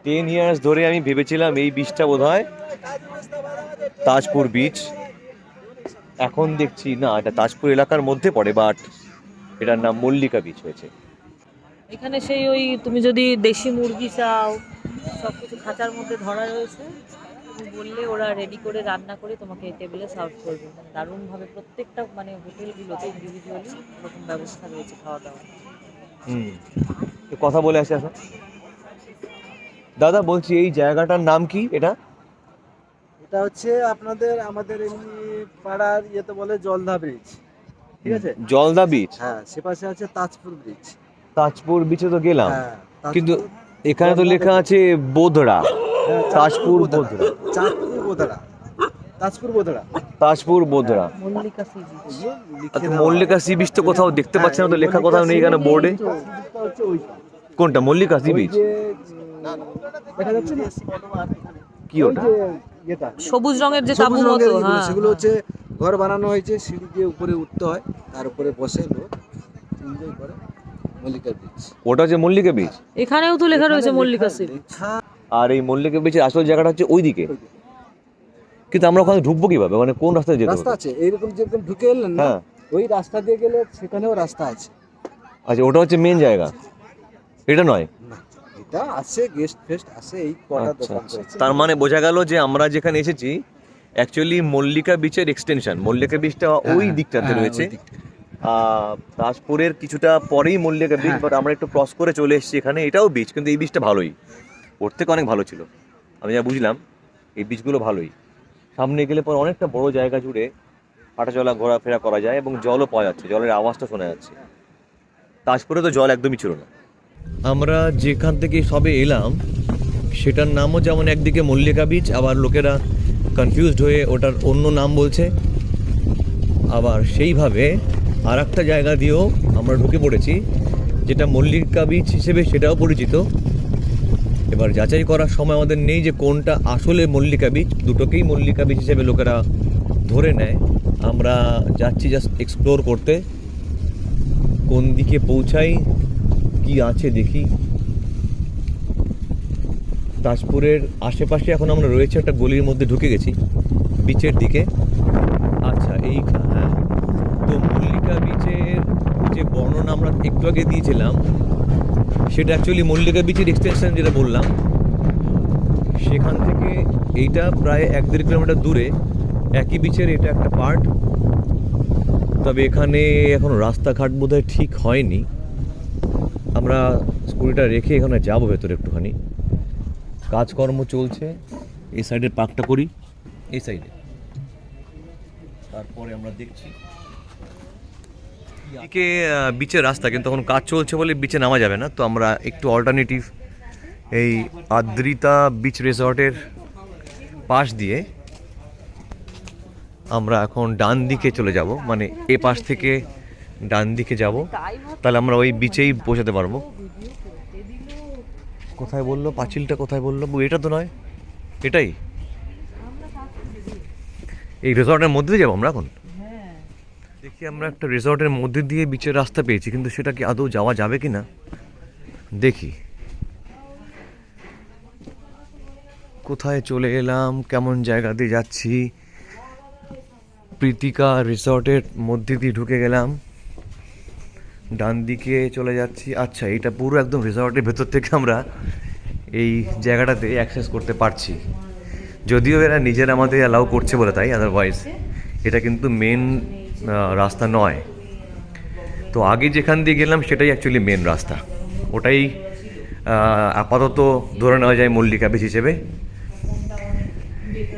10 ইয়ার্স ধরে আমি ভেবেছিলাম এই বিচটা বোধহয় তাজপুর বিচ, এখন দেখছি না এটা তাজপুর এলাকার মধ্যে পড়ে, বাট এটার নাম মল্লিকা বিচ হয়েছে।
এখানে সেই ওই তুমি যদি দেশি মুরগি চাও সব কিছু খাঁচার মধ্যে ধরা রয়েছে, তুমি বললে ওরা রেডি করে রান্না করে তোমাকে টেবিলে সার্ভ করবে। মানে দারুণভাবে প্রত্যেকটা মানে হোটেলগুলোতে ইন্ডিভিজুয়ালি এরকম ব্যবস্থা রয়েছে খাওয়া দাওয়া।
তো কথা বলে আসে এখন। দাদা বলছি এই জায়গাটার নাম কি? এটা
এটা হচ্ছে আমাদের এমনি পাড়ার ইয়েতে বলে জলদা ব্রিজ, ঠিক আছে?
জলদা বিচ।
হ্যাঁ, সে পাশে আছে তাজপুর ব্রিজ।
তাজপুর বিচে তো গেলাম,
হ্যাঁ,
কিন্তু এখানে তো লেখা আছে বোধড়া। তাজপুর বোধড়া,
তাজপুর বোধড়া।
তাজপুর বোধড়া।
Mallika sea beach.
আচ্ছা, মল্লিকা সি বিচ তো কোথাও দেখতে পাচ্ছি না, তো লেখা কোথাও নেই এখানে বোর্ডে। কোনটা মল্লিকা সি বিচ?
দেখা যাচ্ছে না
কি ওটা?
এটা
সবুজ রঙের যে তাবু
সবুজ
মতো,
রঙের এগুলো,
হ্যাঁ
সেগুলো হচ্ছে ঘর বানানো হয়েছে, সিঁড়ি দিয়ে উপরে উঠতে হয়, তার উপরে বসে লোক এনজয় করে। মল্লিকা বিচ।
ওটা হচ্ছে মল্লিকা বিচ।
এখানেও তো লেখা রয়েছে মল্লিকা সি বিচ।
আর এই মল্লিকা বিচের আসল জায়গাটা হচ্ছে ওইদিকে, কিন্তু আমরা ওখানে ঢুকবো কিভাবে? মানে কোন রাস্তায় যেতে
রাস্তা
হবে?
আছে এইরকম, যেরকম ঢুকে এলেন না,
হ্যাঁ।
ওই রাস্তা দিয়ে গেলে সেখানেও রাস্তা আছে।
আচ্ছা, ওটা হচ্ছে মেন জায়গা, এটা নয়?
না, এটা আছে, গেস্ট ফেস্ট আছে, এই কটা
আচ্ছা,
দোকান
আচ্ছা।
করেছে।
তার মানে বোঝা গেল যে আমরা যেখানে এসেছি অ্যাকচুয়ালি মল্লিকা বিচের এক্সটেনশন। মল্লিকা বিচটা ওই দিকটাতে
হ্যাঁ,
রয়েছে,
ওই দিকটা।
তাজপুরের কিছুটা পরেই মল্লিকা বিচ,
হ্যাঁ।
বাট আমরা একটু ক্রস করে চলে এসেছি এখানে। এটাও বিচ, কিন্তু এই বিচটা ভালোই, ওর থেকে অনেক ভালো ছিল। আমি যা বুঝলাম এই বিচগুলো ভালোই। সামনে গেলে পর অনেকটা বড় জায়গা জুড়ে হাঁটাচলা ঘোরাফেরা করা যায় এবং জলও পাওয়া যাচ্ছে, জলের আওয়াজটা শোনা যাচ্ছে। তাজপুরে তো জল একদমই ছিল না। আমরা যেখান থেকে সবে এলাম সেটার নামও যেমন একদিকে মল্লিকা বিচ, আবার লোকেরা কনফিউজড হয়ে ওটার অন্য নাম বলছে, আবার সেইভাবে আর একটা জায়গা দিয়েও আমরা ঢুকে পড়েছি যেটা মল্লিকা বিচ হিসেবে সেটাও পরিচিত। এবার যাচাই করার সময় আমাদের নেই যে কোনটা আসলে মল্লিকা বিচ, দুটোকেই মল্লিকা বিচ হিসেবে লোকেরা ধরে নেয়। আমরা যাচ্ছি জাস্ট এক্সপ্লোর করতে, কোন দিকে পৌঁছাই, কি আছে দেখি। তাজপুরের আশেপাশে এখন আমরা রয়েছে একটা গলির মধ্যে ঢুকে গেছি বিচের দিকে। আচ্ছা, এই হ্যাঁ, তো মল্লিকা বিচের যে বর্ণনা আমরা একটু আগে দিয়েছিলাম সেটা অ্যাকচুয়ালি মল্লিকা বিচের এক্সটেনশন যেটা বললাম, সেখান থেকে এইটা প্রায় 1-1.5 কিলোমিটার দূরে একই বিচের এটা একটা পার্ট। তবে এখানে এখন রাস্তাঘাট বোধহয় ঠিক হয়নি। আমরা স্কুটিটা রেখে এখানে যাবো ভেতরে একটুখানি, কাজকর্ম চলছে। এই সাইডের পার্কটা করি, এই সাইডে, তারপরে আমরা দেখছি। এদিকে বিচের রাস্তা, কিন্তু এখন কাজ চলছে বলে বিচে নামা যাবে না। তো আমরা একটু অল্টারনেটিভ এই আদ্রিতা বিচ রিসর্টের পাশ দিয়ে আমরা এখন ডান দিকে চলে যাব, মানে এ পাশ থেকে ডান দিকে যাব, তাহলে আমরা ওই বিচেই পৌঁছাতে পারবো। কোথায় বললো পাঁচিলটা, কোথায় বললো? এটা তো নয়, এটাই। এই রিসর্টের মধ্যে দিয়ে যাবো আমরা এখন। দেখি আমরা একটা রিসর্টের মধ্যে দিয়ে বিচের রাস্তা পেয়েছি, কিন্তু সেটা কি আদৌ যাওয়া যাবে কি না দেখি। কোথায় চলে এলাম, কেমন জায়গা দিয়ে যাচ্ছি। প্রীতিকা রিসর্টের মধ্যে দিয়ে ঢুকে গেলাম, ডান দিকে চলে যাচ্ছি। আচ্ছা, এটা পুরো একদম রিসর্টের ভেতর থেকে আমরা এই জায়গাটাতে অ্যাক্সেস করতে পারছি, যদিও এরা নিজেরা আমাদের অ্যালাউ করছে বলে তাই, আদারওয়াইজ এটা কিন্তু মেন রাস্তা নয়। তো আগে যেখান দিয়ে গেলাম সেটাই অ্যাকচুয়ালি মেন রাস্তা, ওটাই আপাতত ধরে নেওয়া যায় মল্লিকা বিচ হিসেবে।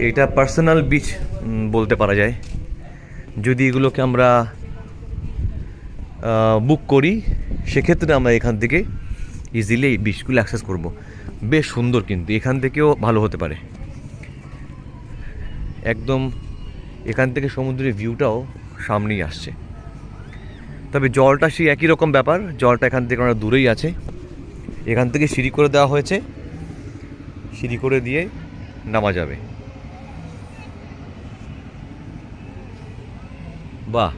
এটা পার্সোনাল বিচ বলতে পারা যায়। যদি এগুলোকে আমরা বুক করি সেক্ষেত্রে আমরা এখান থেকে ইজিলি এই বিচগুলো অ্যাক্সেস করব। বেশ সুন্দর, কিন্তু এখান থেকেও ভালো হতে পারে। একদম এখান থেকে সমুদ্রের ভিউটাও সামনেই আসছে। তবে জলটা সেই একই রকম ব্যাপার, জলটা এখান থেকে অনেক দূরেই আছে। এখান থেকে সিঁড়ি করে দেওয়া হয়েছে, সিঁড়ি করে দিয়ে নামা যাবে। বাহ,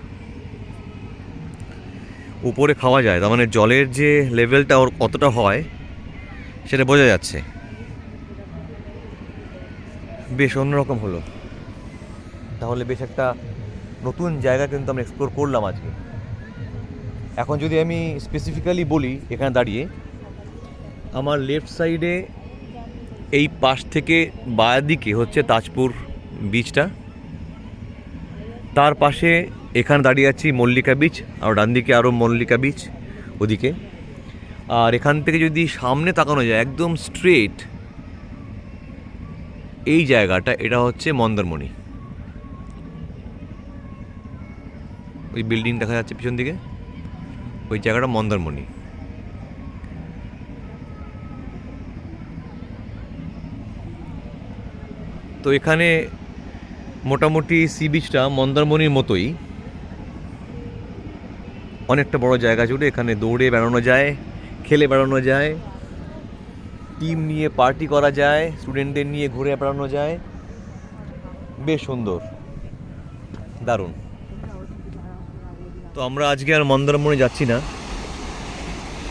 উপরে খাওয়া যায়, তার মানে জলের যে লেভেলটা ওর কতটা হয় সেটা বোঝা যাচ্ছে। বেশ অন্যরকম হলো, তাহলে বেশ একটা নতুন জায়গা কিন্তু আমরা এক্সপ্লোর করলাম আজকে। এখন যদি আমি স্পেসিফিক্যালি বলি, এখানে দাঁড়িয়ে আমার লেফট সাইডে এই পাশ থেকে বাঁ দিকে হচ্ছে তাজপুর বিচটা, তার পাশে এখানে দাঁড়িয়ে আছি মল্লিকা বিচ, আর ডান দিকে আরও মল্লিকা বিচ ওদিকে। আর এখান থেকে যদি সামনে তাকানো যায় একদম স্ট্রেট, এই জায়গাটা এটা হচ্ছে মন্দারমণি। ওই বিল্ডিং দেখা যাচ্ছে পিছন দিকে, ওই জায়গাটা মন্দারমণি। তো এখানে মোটামুটি সি বিচটা মন্দারমণির মতোই, অনেকটা বড় জায়গা জুড়ে। এখানে দৌড়ে বেড়ানো যায়, খেলে বেড়ানো যায়, টিম নিয়ে পার্টি করা যায়, স্টুডেন্টদের নিয়ে ঘুরে বেড়ানো যায়, বেশ সুন্দর, দারুণ। তো আমরা আজকে আর মন্দারমণি যাচ্ছি না,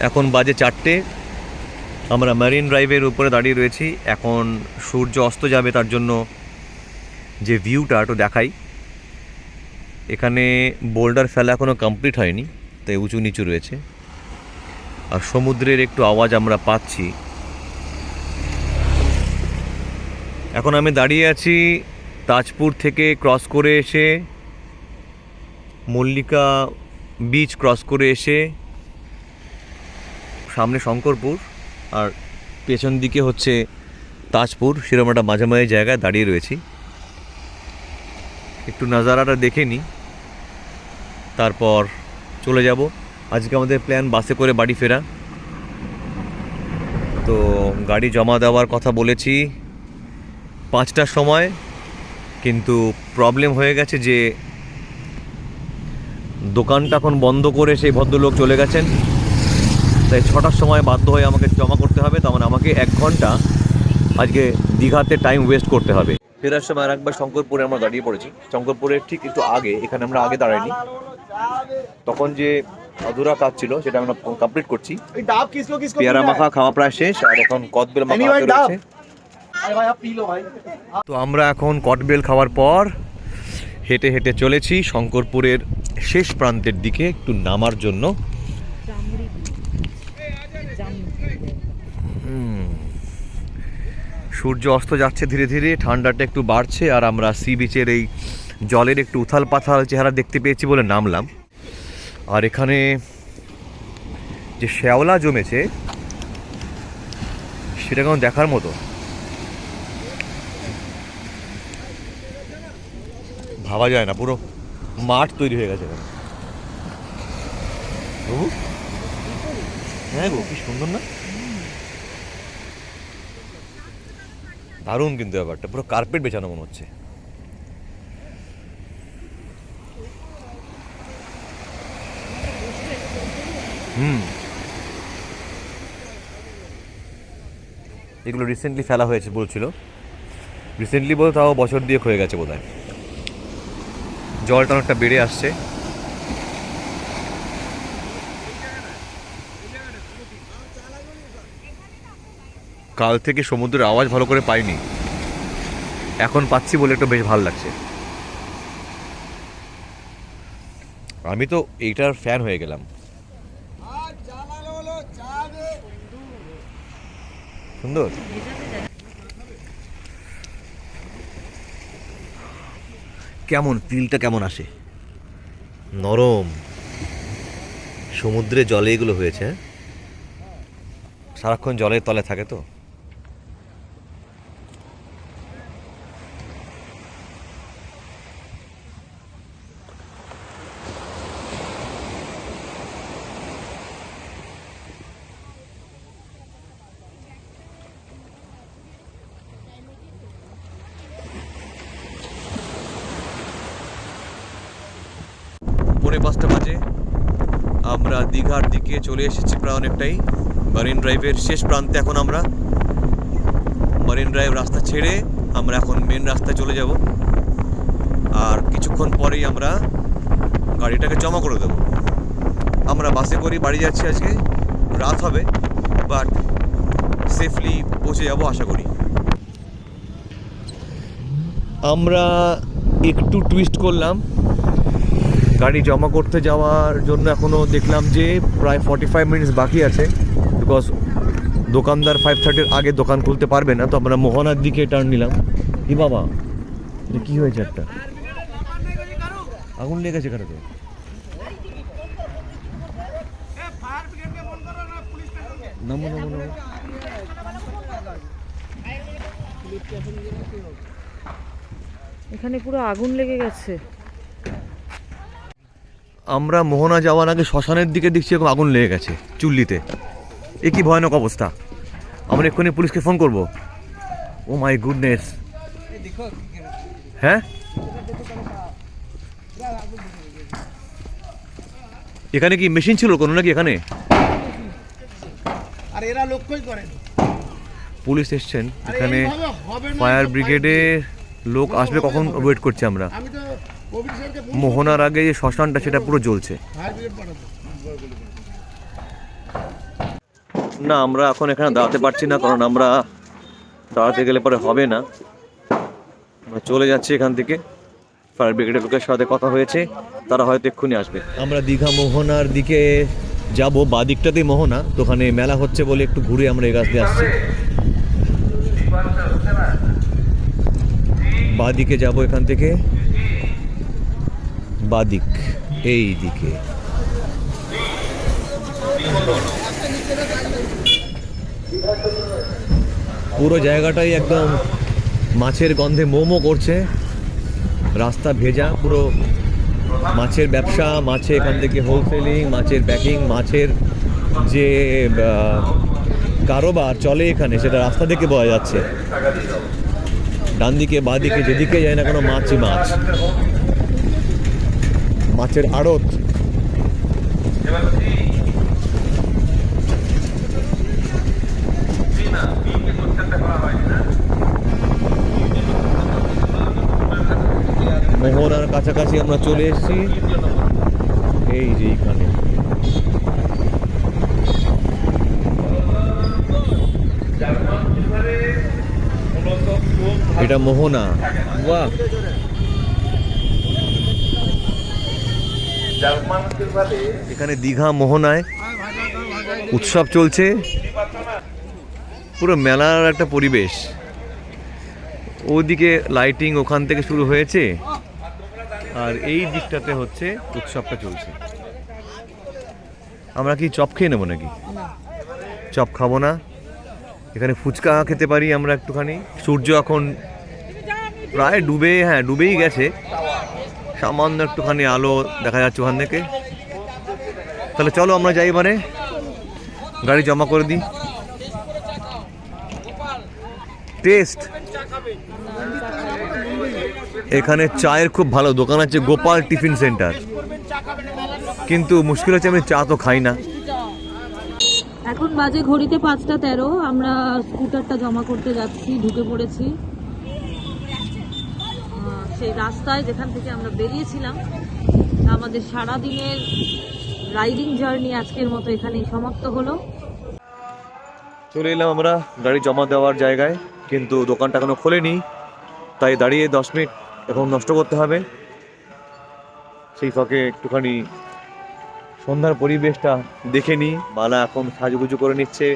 এখন বাজে 4টে। আমরা মেরিন ড্রাইভের উপরে দাঁড়িয়ে রয়েছি, এখন সূর্য অস্ত যাবে, তার জন্য যে ভিউটা একটু দেখাই। এখানে বোল্ডার ফেলা এখনও কমপ্লিট হয়নি, তাই উঁচু নিচু রয়েছে, আর সমুদ্রের একটু আওয়াজ আমরা পাচ্ছি। এখন আমি দাঁড়িয়ে আছি তাজপুর থেকে ক্রস করে এসে, মল্লিকা বিচ ক্রস করে এসে সামনে শঙ্করপুর, আর পেছন দিকে হচ্ছে তাজপুর। সেরকম একটা মাঝামাঝি জায়গায় দাঁড়িয়ে রয়েছি, একটু নাজারাটা দেখে নিই, তারপর চলে যাব। আজকে আমাদের প্ল্যান বাসে করে বাড়ি ফেরা। তো গাড়ি জমা দেওয়ার কথা বলেছি 5টার সময়, কিন্তু প্রবলেম হয়ে গেছে যে দোকানটা এখন বন্ধ করে সেই ভদ্রলোক চলে গেছেন, তাই 6টার সময় বাধ্য হয়ে আমাকে জমা করতে হবে। তার মানে আমাকে 1 ঘন্টা আজকে দীঘাতে টাইম ওয়েস্ট করতে হবে। ফেরার সময় আর একবার শঙ্করপুরে আমরা দাঁড়িয়ে পড়েছি। শঙ্করপুরের ঠিক একটু আগে, এখানে আমরা আগে দাঁড়াইনি, তখন যে অধুরা কাজ ছিল সেটা আমরা কমপ্লিট করছি। পেয়ারা মাখা খাওয়া প্রায় শেষ, আর এখন কদবেল মাখা হাতে রয়েছে। তো আমরা এখন কদবেল খাওয়ার পর হেঁটে হেঁটে চলেছি শঙ্করপুরের শেষ প্রান্তের দিকে একটু নামার জন্য। সূর্য অস্ত যাচ্ছে ধীরে ধীরে, ঠান্ডাটা একটু বাড়ছে, আর আমরা সি বিচের এই জলের একটু উথাল পাথাল চেহারা দেখতে পেয়েছি বলে নামলাম। আর এখানে যে শ্যাওলা জমেছে সেটা কেমন দেখার মতো, ভাবা যায় না, পুরো মাঠ তৈরি হয়ে গেছে এখানে। হ্যাঁ গো, কি সুন্দর না, দারুণ। কিন্তু ব্যাপারটা পুরো কার্পেট বেছানো মনে হচ্ছে। এগুলো রিসেন্টলি ফেলা হয়েছে বলছিল, রিসেন্টলি বলতে তাও বছর দিয়ে হয়ে গেছে বোধহয়। জলটা অনেকটা বেড়ে আসছে। কাল থেকে সমুদ্রের আওয়াজ ভালো করে পাইনি, এখন পাচ্ছি বলে একটু বেশ ভালো লাগছে। আমি তো এইটার ফ্যান হয়ে গেলাম, সুন্দর। কেমন ফিলটা কেমন আসে, নরম। সমুদ্রে জলে এগুলো হয়েছে, সারাক্ষণ জলের তলে থাকে তো। পৌনে 5টা বাজে, আমরা দীঘার দিকে চলে এসেছি প্রায় অনেকটাই। মারিন ড্রাইভের শেষ প্রান্তে এখন আমরা। মারিন ড্রাইভ রাস্তা ছেড়ে আমরা এখন মেন রাস্তায় চলে যাব, আর কিছুক্ষণ পরেই আমরা গাড়িটাকে জমা করে দেব। আমরা বাসে করে বাড়ি যাচ্ছি আজকে, রাত হবে বাট সেফলি পৌঁছে যাব আশা করি। আমরা একটু টুইস্ট করলাম, গাড়ি জমা করতে যাওয়ার জন্য এখনও দেখলাম যে প্রায় 45 মিনিটস বাকি আছে, বিকজ দোকানদার 5:30-র আগে দোকান খুলতে পারবে না। তো আমরা মোহনার দিকে টার্ন নিলাম। কি বাবা, এটা কী হয়েছে? একটা আগুন লেগেছে কেন? তো নামো নামো নামো।
এখানে পুরো আগুন লেগে গেছে।
আমরা মোহনা যাওয়ার আগে শ্মশানের দিকে দেখছি এরকম আগুন লেগে গেছে চুল্লিতে। এ কি ভয়ানক অবস্থা! আমরা এক্ষুনি পুলিশকে ফোন করব। ও মাই গুডনেস। হ্যাঁ, এখানে কি মেশিন ছিল কোনো নাকি? এখানে
আর এরা লক্ষ্যই করে
পুলিশ এসছেন, এখানে ফায়ার ব্রিগেডের লোক আসবে কখন ওয়েট করছি আমরা। মোহনার আগে যে শ্মশানটা সেটা পুরো জ্বলছে। না, আমরা এখন এখানে দাঁড়াতে পারছি না, কারণ আমরা দাঁড়াতে গেলে পরে হবে না। আমরা চলে যাচ্ছি এখান থেকে। ফায়ার ব্রিগেডের লোকের সাথে কথা হয়েছে, তারা হয়তো এক্ষুনি আসবে। আমরা দীঘা মোহনার দিকে যাব, বা দিকটাতেই মোহনা, তো ওখানে মেলা হচ্ছে বলে একটু ঘুরে আমরা এই গাছ দিয়ে আসছি। বাদিকে যাব এখান থেকে, বাদিক এই দিকে। পুরো জায়গাটাই একদম মাছের গন্ধে মোমো করছে, রাস্তা ভেজা, পুরো মাছের ব্যবসা, মাছে এখান থেকে হোলসেলিং, মাছের প্যাকিং, মাছের যে কারোবার চলে এখানে সেটা রাস্তা থেকে বোঝা যাচ্ছে। ডান দিকে বাঁ দিকে যেদিকে যায় না কোনো মাছই মাছ, মাছের আড়ত। মোহনার কাছাকাছি আমরা চলে এসেছি, এই যে এইখানে। এটা মোহনা। বাহ, এখানে দীঘা মোহনায় উৎসব চলছে, পুরো মেলার একটা পরিবেশ। ওদিকে লাইটিং ওখান থেকে শুরু হয়েছে, আর এই দিকটাতে হচ্ছে উৎসবটা চলছে। আমরা কি চপ খেয়ে নেবো নাকি? চপ খাবো না, এখানে ফুচকা খেতে পারি আমরা একটুখানি। সূর্য এখন প্রায় ডুবেই গেছে, সামান্য একটুখানি আলো দেখা যাচ্ছে ওখান থেকে। তাহলে চলো আমরা যাই, এবারে গাড়ি জমা করে দিই। টেস্ট এখানে চায়ের খুব ভালো দোকান আছে, গোপাল টিফিন সেন্টার, কিন্তু মুশকিল হচ্ছে আমি চা তো খাই না।
এখন বাজে ঘড়িতে 5:13। আমরা স্কুটারটা জমা করতে যাচ্ছি, ঢুকে পড়েছি সেই রাস্তায় যেখান থেকে আমরা বেরিয়েছিলাম। আমাদের সারাদিনের রাইডিং জার্নি আজকের মতো এখানেই সমাপ্ত হলো।
চলে এলাম আমরা গাড়ি জমা দেওয়ার জায়গায়, কিন্তু দোকানটা এখনো খোলেনি, তাই দাঁড়িয়ে 10 মিনিট এখন নষ্ট করতে হবে। সেই ফাঁকে একটুখানি সন্ধ্যার পরিবেশটা দেখে নিই। বালা এখন সাজুগুজু করে নিচ্ছে,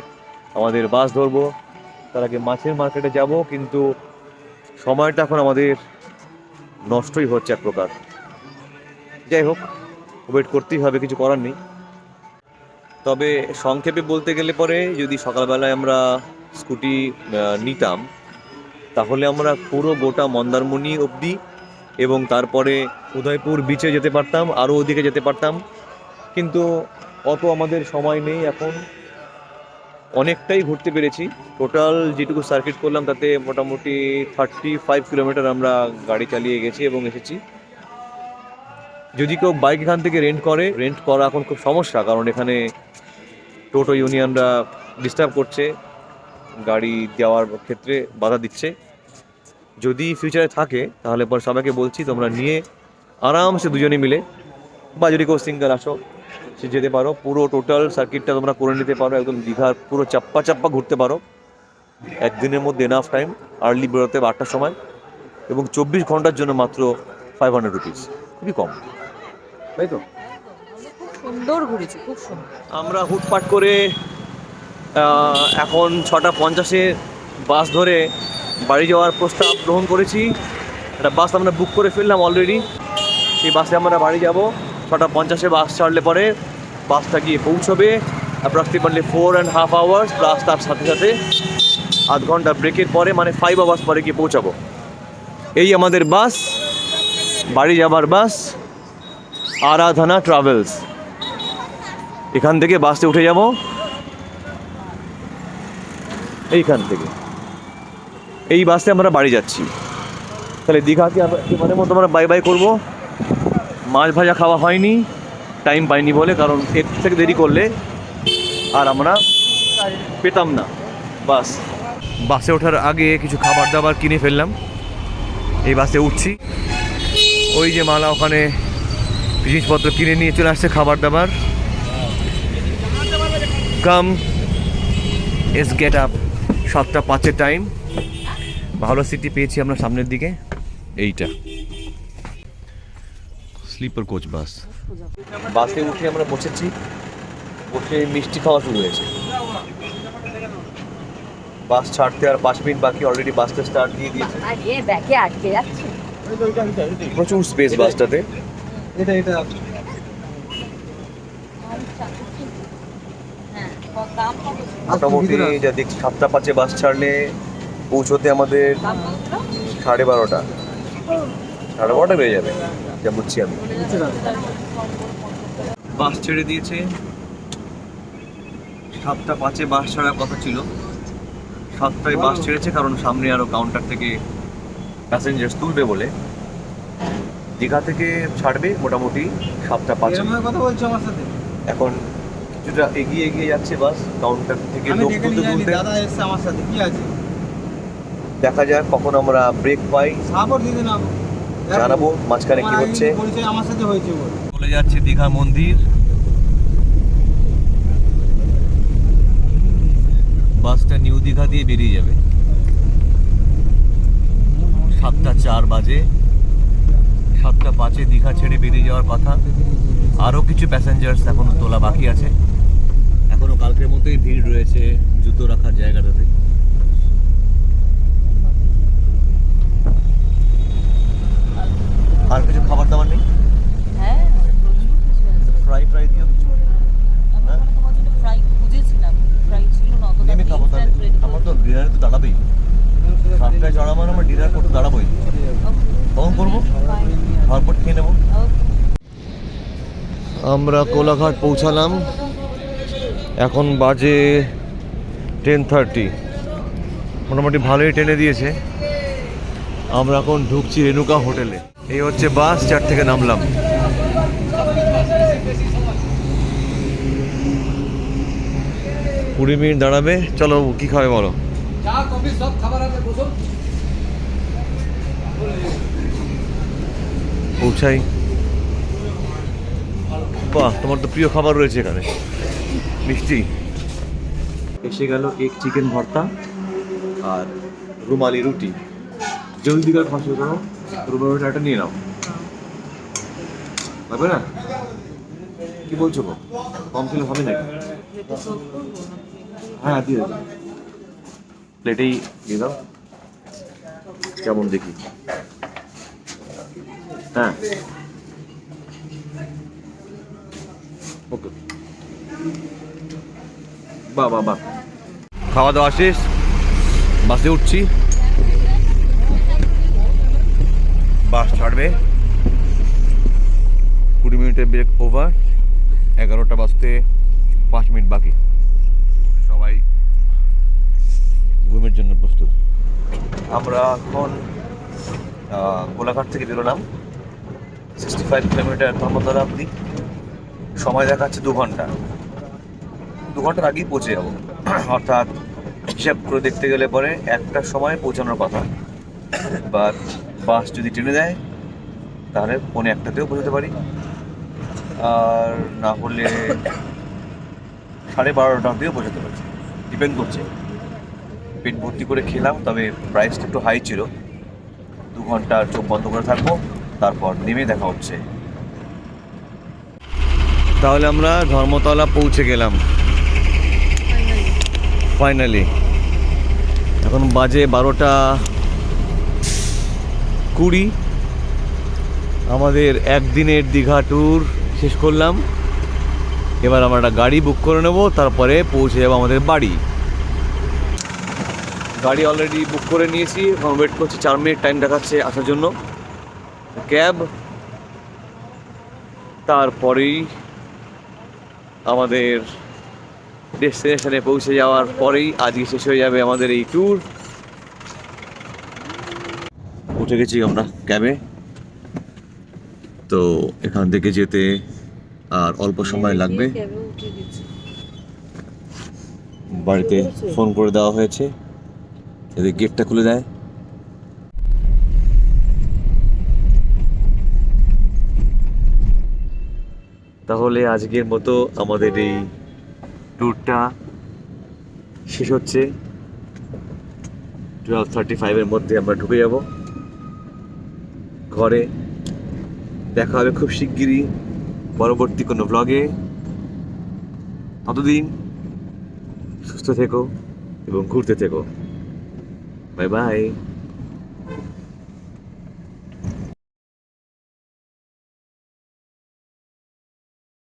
আমাদের বাস ধরবো, তার আগে মাছের মার্কেটে যাব, কিন্তু সময়টা এখন আমাদের নষ্টই হচ্ছে এক প্রকার। যাই হোক, ওয়েট করতেই হবে, কিছু করার নেই। তবে সংক্ষেপে বলতে গেলে পরে, যদি সকালবেলায় আমরা স্কুটি নিতাম তাহলে আমরা পুরো গোটা মন্দারমণি অবধি এবং তারপরে উদয়পুর বিচে যেতে পারতাম, আরও ওদিকে যেতে পারতাম, কিন্তু অত আমাদের সময় নেই এখন। অনেকটাই ঘুরতে পেরেছি। টোটাল যেটুকু সার্কিট করলাম তাতে মোটামুটি 35 কিলোমিটার আমরা গাড়ি চালিয়ে গেছি এবং এসেছি। যদি কেউ বাইক এখান থেকে রেন্ট করা এখন খুব সমস্যা, কারণ এখানে টোটো ইউনিয়নরা ডিস্টার্ব করছে, গাড়ি দেওয়ার ক্ষেত্রে বাধা দিচ্ছে। যদি ফিউচারে থাকে তাহলে পর সবাইকে বলছি তোমরা নিয়ে আরামসে দুজনে মিলে, বা যদি কেউ সিঙ্গেল আসো সে যেতে পারো, পুরো টোটাল সার্কিটটা তোমরা করে নিতে পারো, একদম দীঘার পুরো চাপ্পা ঘুরতে পারো একদিনের মধ্যে। এনাফ টাইম, আর্লি বেরোতে 8টার সময়, এবং 24 ঘন্টার জন্য মাত্র 500 রুপিস, খুবই কম। তাই তো?
সুন্দর ঘুরেছি, খুব সুন্দর।
আমরা হুটপাট করে এখন 6:50-এ বাস ধরে বাড়ি যাওয়ার প্রস্তাব গ্রহণ করেছি। একটা বাস আমরা বুক করে ফেললাম অলরেডি। সেই বাসে আমরা বাড়ি যাব। 6:50-এ বাস ছাড়লে পরে বাসটা গিয়ে পৌঁছবে অ্যাপ্রক্সিমেটলি 4.5 আওয়ার্স, প্লাস তার সাথে সাথে আধ ঘন্টা ব্রেকের পরে, মানে 5 আওয়ার্স পরে গিয়ে পৌঁছাবো। এই আমাদের বাস, বাড়ি যাবার বাস, আরাধনা ট্রাভেলস। এখান থেকে বাসে উঠে যাব, এইখান থেকে এই বাসে আমরা বাড়ি যাচ্ছি। তাহলে দীঘাকে আমরা এবারের মতো আমরা বাই বাই করবো। মাছ ভাজা খাওয়া হয়নি, টাইম পাইনি বলে, কারণ এর থেকে দেরি করলে আর আমরা পেতাম না বাস। বাসে ওঠার আগে কিছু খাবার দাবার কিনে ফেললাম। এই বাসে উঠছি, ওই যে মালা ওখানে জিনিসপত্র কিনে নিয়ে চলে আসছে, খাবার দাবার। কাম এস গেট আপ। 7:05 টাইম। ভালো সিটি পেয়েছি আমরা সামনের দিকে। এইটা স্লিপার কোচ বাস। বাসে উঠে আমরা বসেছি, বসে মিষ্টি খাওয়া শুরু হয়েছে। বাস ছাড়তে আর 5 মিনিট বাকি, অলরেডি বাসটা স্টার্ট দিয়ে দিয়েছে।
আরে ব্যাকে আটকে যাচ্ছে।
প্রচুর স্পেস বাসটাতে। মোটামুটি যা দেখছি 7:05 বাস ছাড়লে পৌঁছতে আমাদের 12:30। 12:30 বেজে যাবে যা বুঝছি আমি। বাস ছেড়ে দিয়েছে। 7:05 বাস ছাড়ার কথা ছিল, 7টায় বাস ছেড়েছে, কারণ সামনে আরো কাউন্টার থেকে প্যাসেঞ্জার তুলবে বলে। দীঘা থেকে ছাড়বে মোটামুটি 7:05।
কথা বলছো আমার সাথে?
এখন কিছুটা এগিয়ে এগিয়ে যাচ্ছে বাস কাউন্টার থেকে লোক তুলতে তুলতে।
দাদা এসছে আমার সাথে, কি আছে
দেখা যাক কখন আমরা ব্রেক পাই,
সাপোর্ট দিতে না
জানাবো মাঝখানে কি হচ্ছে।
পরিচয় আমার সাথে হয়েছে বল।
চলে যাচ্ছে দীঘা মন্দির। বাসটা নিউ দীঘা দিয়ে বেরিয়ে যাবে। 7:04 বাজে। 7:05 দীঘা ছেড়ে বেরিয়ে যাওয়ার কথা। আরও কিছু প্যাসেঞ্জার্স এখনো তোলা বাকি আছে। এখনো কালকের মতোই ভিড় রয়েছে জুতো রাখার জায়গাটাতে। আর কিছু খাবার দাবার নেই?
হ্যাঁ, প্রচুর কিছু আছে।
ফ্রাই দিও কিছু।
আমরা তোমার জন্য ফ্রাই খুঁজেছিলাম, ফ্রাই ছিল না, অতটা
নেমে খাবো তাহলে। আমার তো ডিনারে তো দাঁড়াবেই। 7টায় চড়া মানে আমরা ডিনার করতে দাঁড়াবোই। কখন করবো? ঝটপট খেয়ে নেবো। আমরা কোলাঘাট পৌঁছালাম। এখন বাজে 10:30। মোটামুটি ভালোই টেনে দিয়েছে। আমরা এখন ঢুকছি রেণুকা হোটেলে। এই হচ্ছে বাস, 4 থেকে নামলাম। কুড়ি মিনিট দাঁড়াবে। চলো, কি খাবে বলো?
চা কফি সব খাবার আছে, বসো।
পৌঁছাই। বাহ, তোমার তো প্রিয় খাবার রয়েছে এখানে, মিষ্টি। এসে গেল এগ চিকেন ভর্তা আর রুমালি রুটি। জলদি করে ফাঁসি করো, রুমালি রুটি একটা নিয়ে নাও, হবে না? কি বলছো গো, কম খেলে হবে নাকি? হ্যাঁ দিয়ে দাও, প্লেটেই দিয়ে দাও। কেমন দেখি? হ্যাঁ, ওকে। বাহ বাহ বাহ, খাওয়া দাওয়া শেষ, বাসে উঠছি। বাস ছাড়বে, 20 মিনিটের ব্রেক ওভার। 11টা বাজতে 5 মিনিট বাকি। সবাই ঘুমের জন্য প্রস্তুত। আমরা এখন কোলাঘাট থেকে বেরোলাম। 65 কিলোমিটার ধর্মতলা অবধি। সময় দেখাচ্ছে 2 ঘন্টা। 2 ঘন্টার আগেই পৌঁছে যাবো। অর্থাৎ হিসাব করে দেখতে গেলে পরে 1টার সময় পৌঁছানোর কথা। বা বাস যদি টেনে দেয় তাহলে 1:45-তেও পৌঁছাতে পারি, আর না হলে 12:30-তেও পৌঁছাতে পারি, ডিপেন্ড করছে। পেট ভর্তি করে খেলাম, তবে প্রাইসটা একটু হাই ছিল। 2 ঘন্টা চোখ বন্ধ করে থাকবো, তারপর নেমে দেখা হচ্ছে। তাহলে আমরা ধর্মতলা পৌঁছে গেলাম ফাইনালি। এখন বাজে 12:20। আমাদের একদিনের দীঘা ট্যুর শেষ করলাম। এবার আমরা একটা গাড়ি বুক করে নেব, তারপরে পৌঁছে যাবো আমাদের বাড়ি। গাড়ি অলরেডি বুক করে নিয়েছি, এখন ওয়েট করছি, 4 মিনিট টাইম দেখাচ্ছে আসার জন্য ক্যাব। তারপরেই আমাদের ডেস্টিনেশনে পৌঁছে যাওয়ার পরেই আজকে শেষ হয়ে যাবে আমাদের এই ট্যুর। উঠে গেছি আমরা ক্যাবে। তো এখান থেকে যেতে আর অল্প সময় লাগবে। বাড়িতে ফোন করে দেওয়া হয়েছে, এদের গেটটা খুলে দেয়। তাহলে আজকের মতো আমাদের এই ট্যুরটা শেষ হচ্ছে। 12:35-এর মধ্যে আমরা ঢুকে যাব ঘরে। দেখা হবে খুব শিগগিরই পরবর্তী কোনো ব্লগে। ততদিন সুস্থ থেকো এবং ঘুরতে থেকো। Bye bye.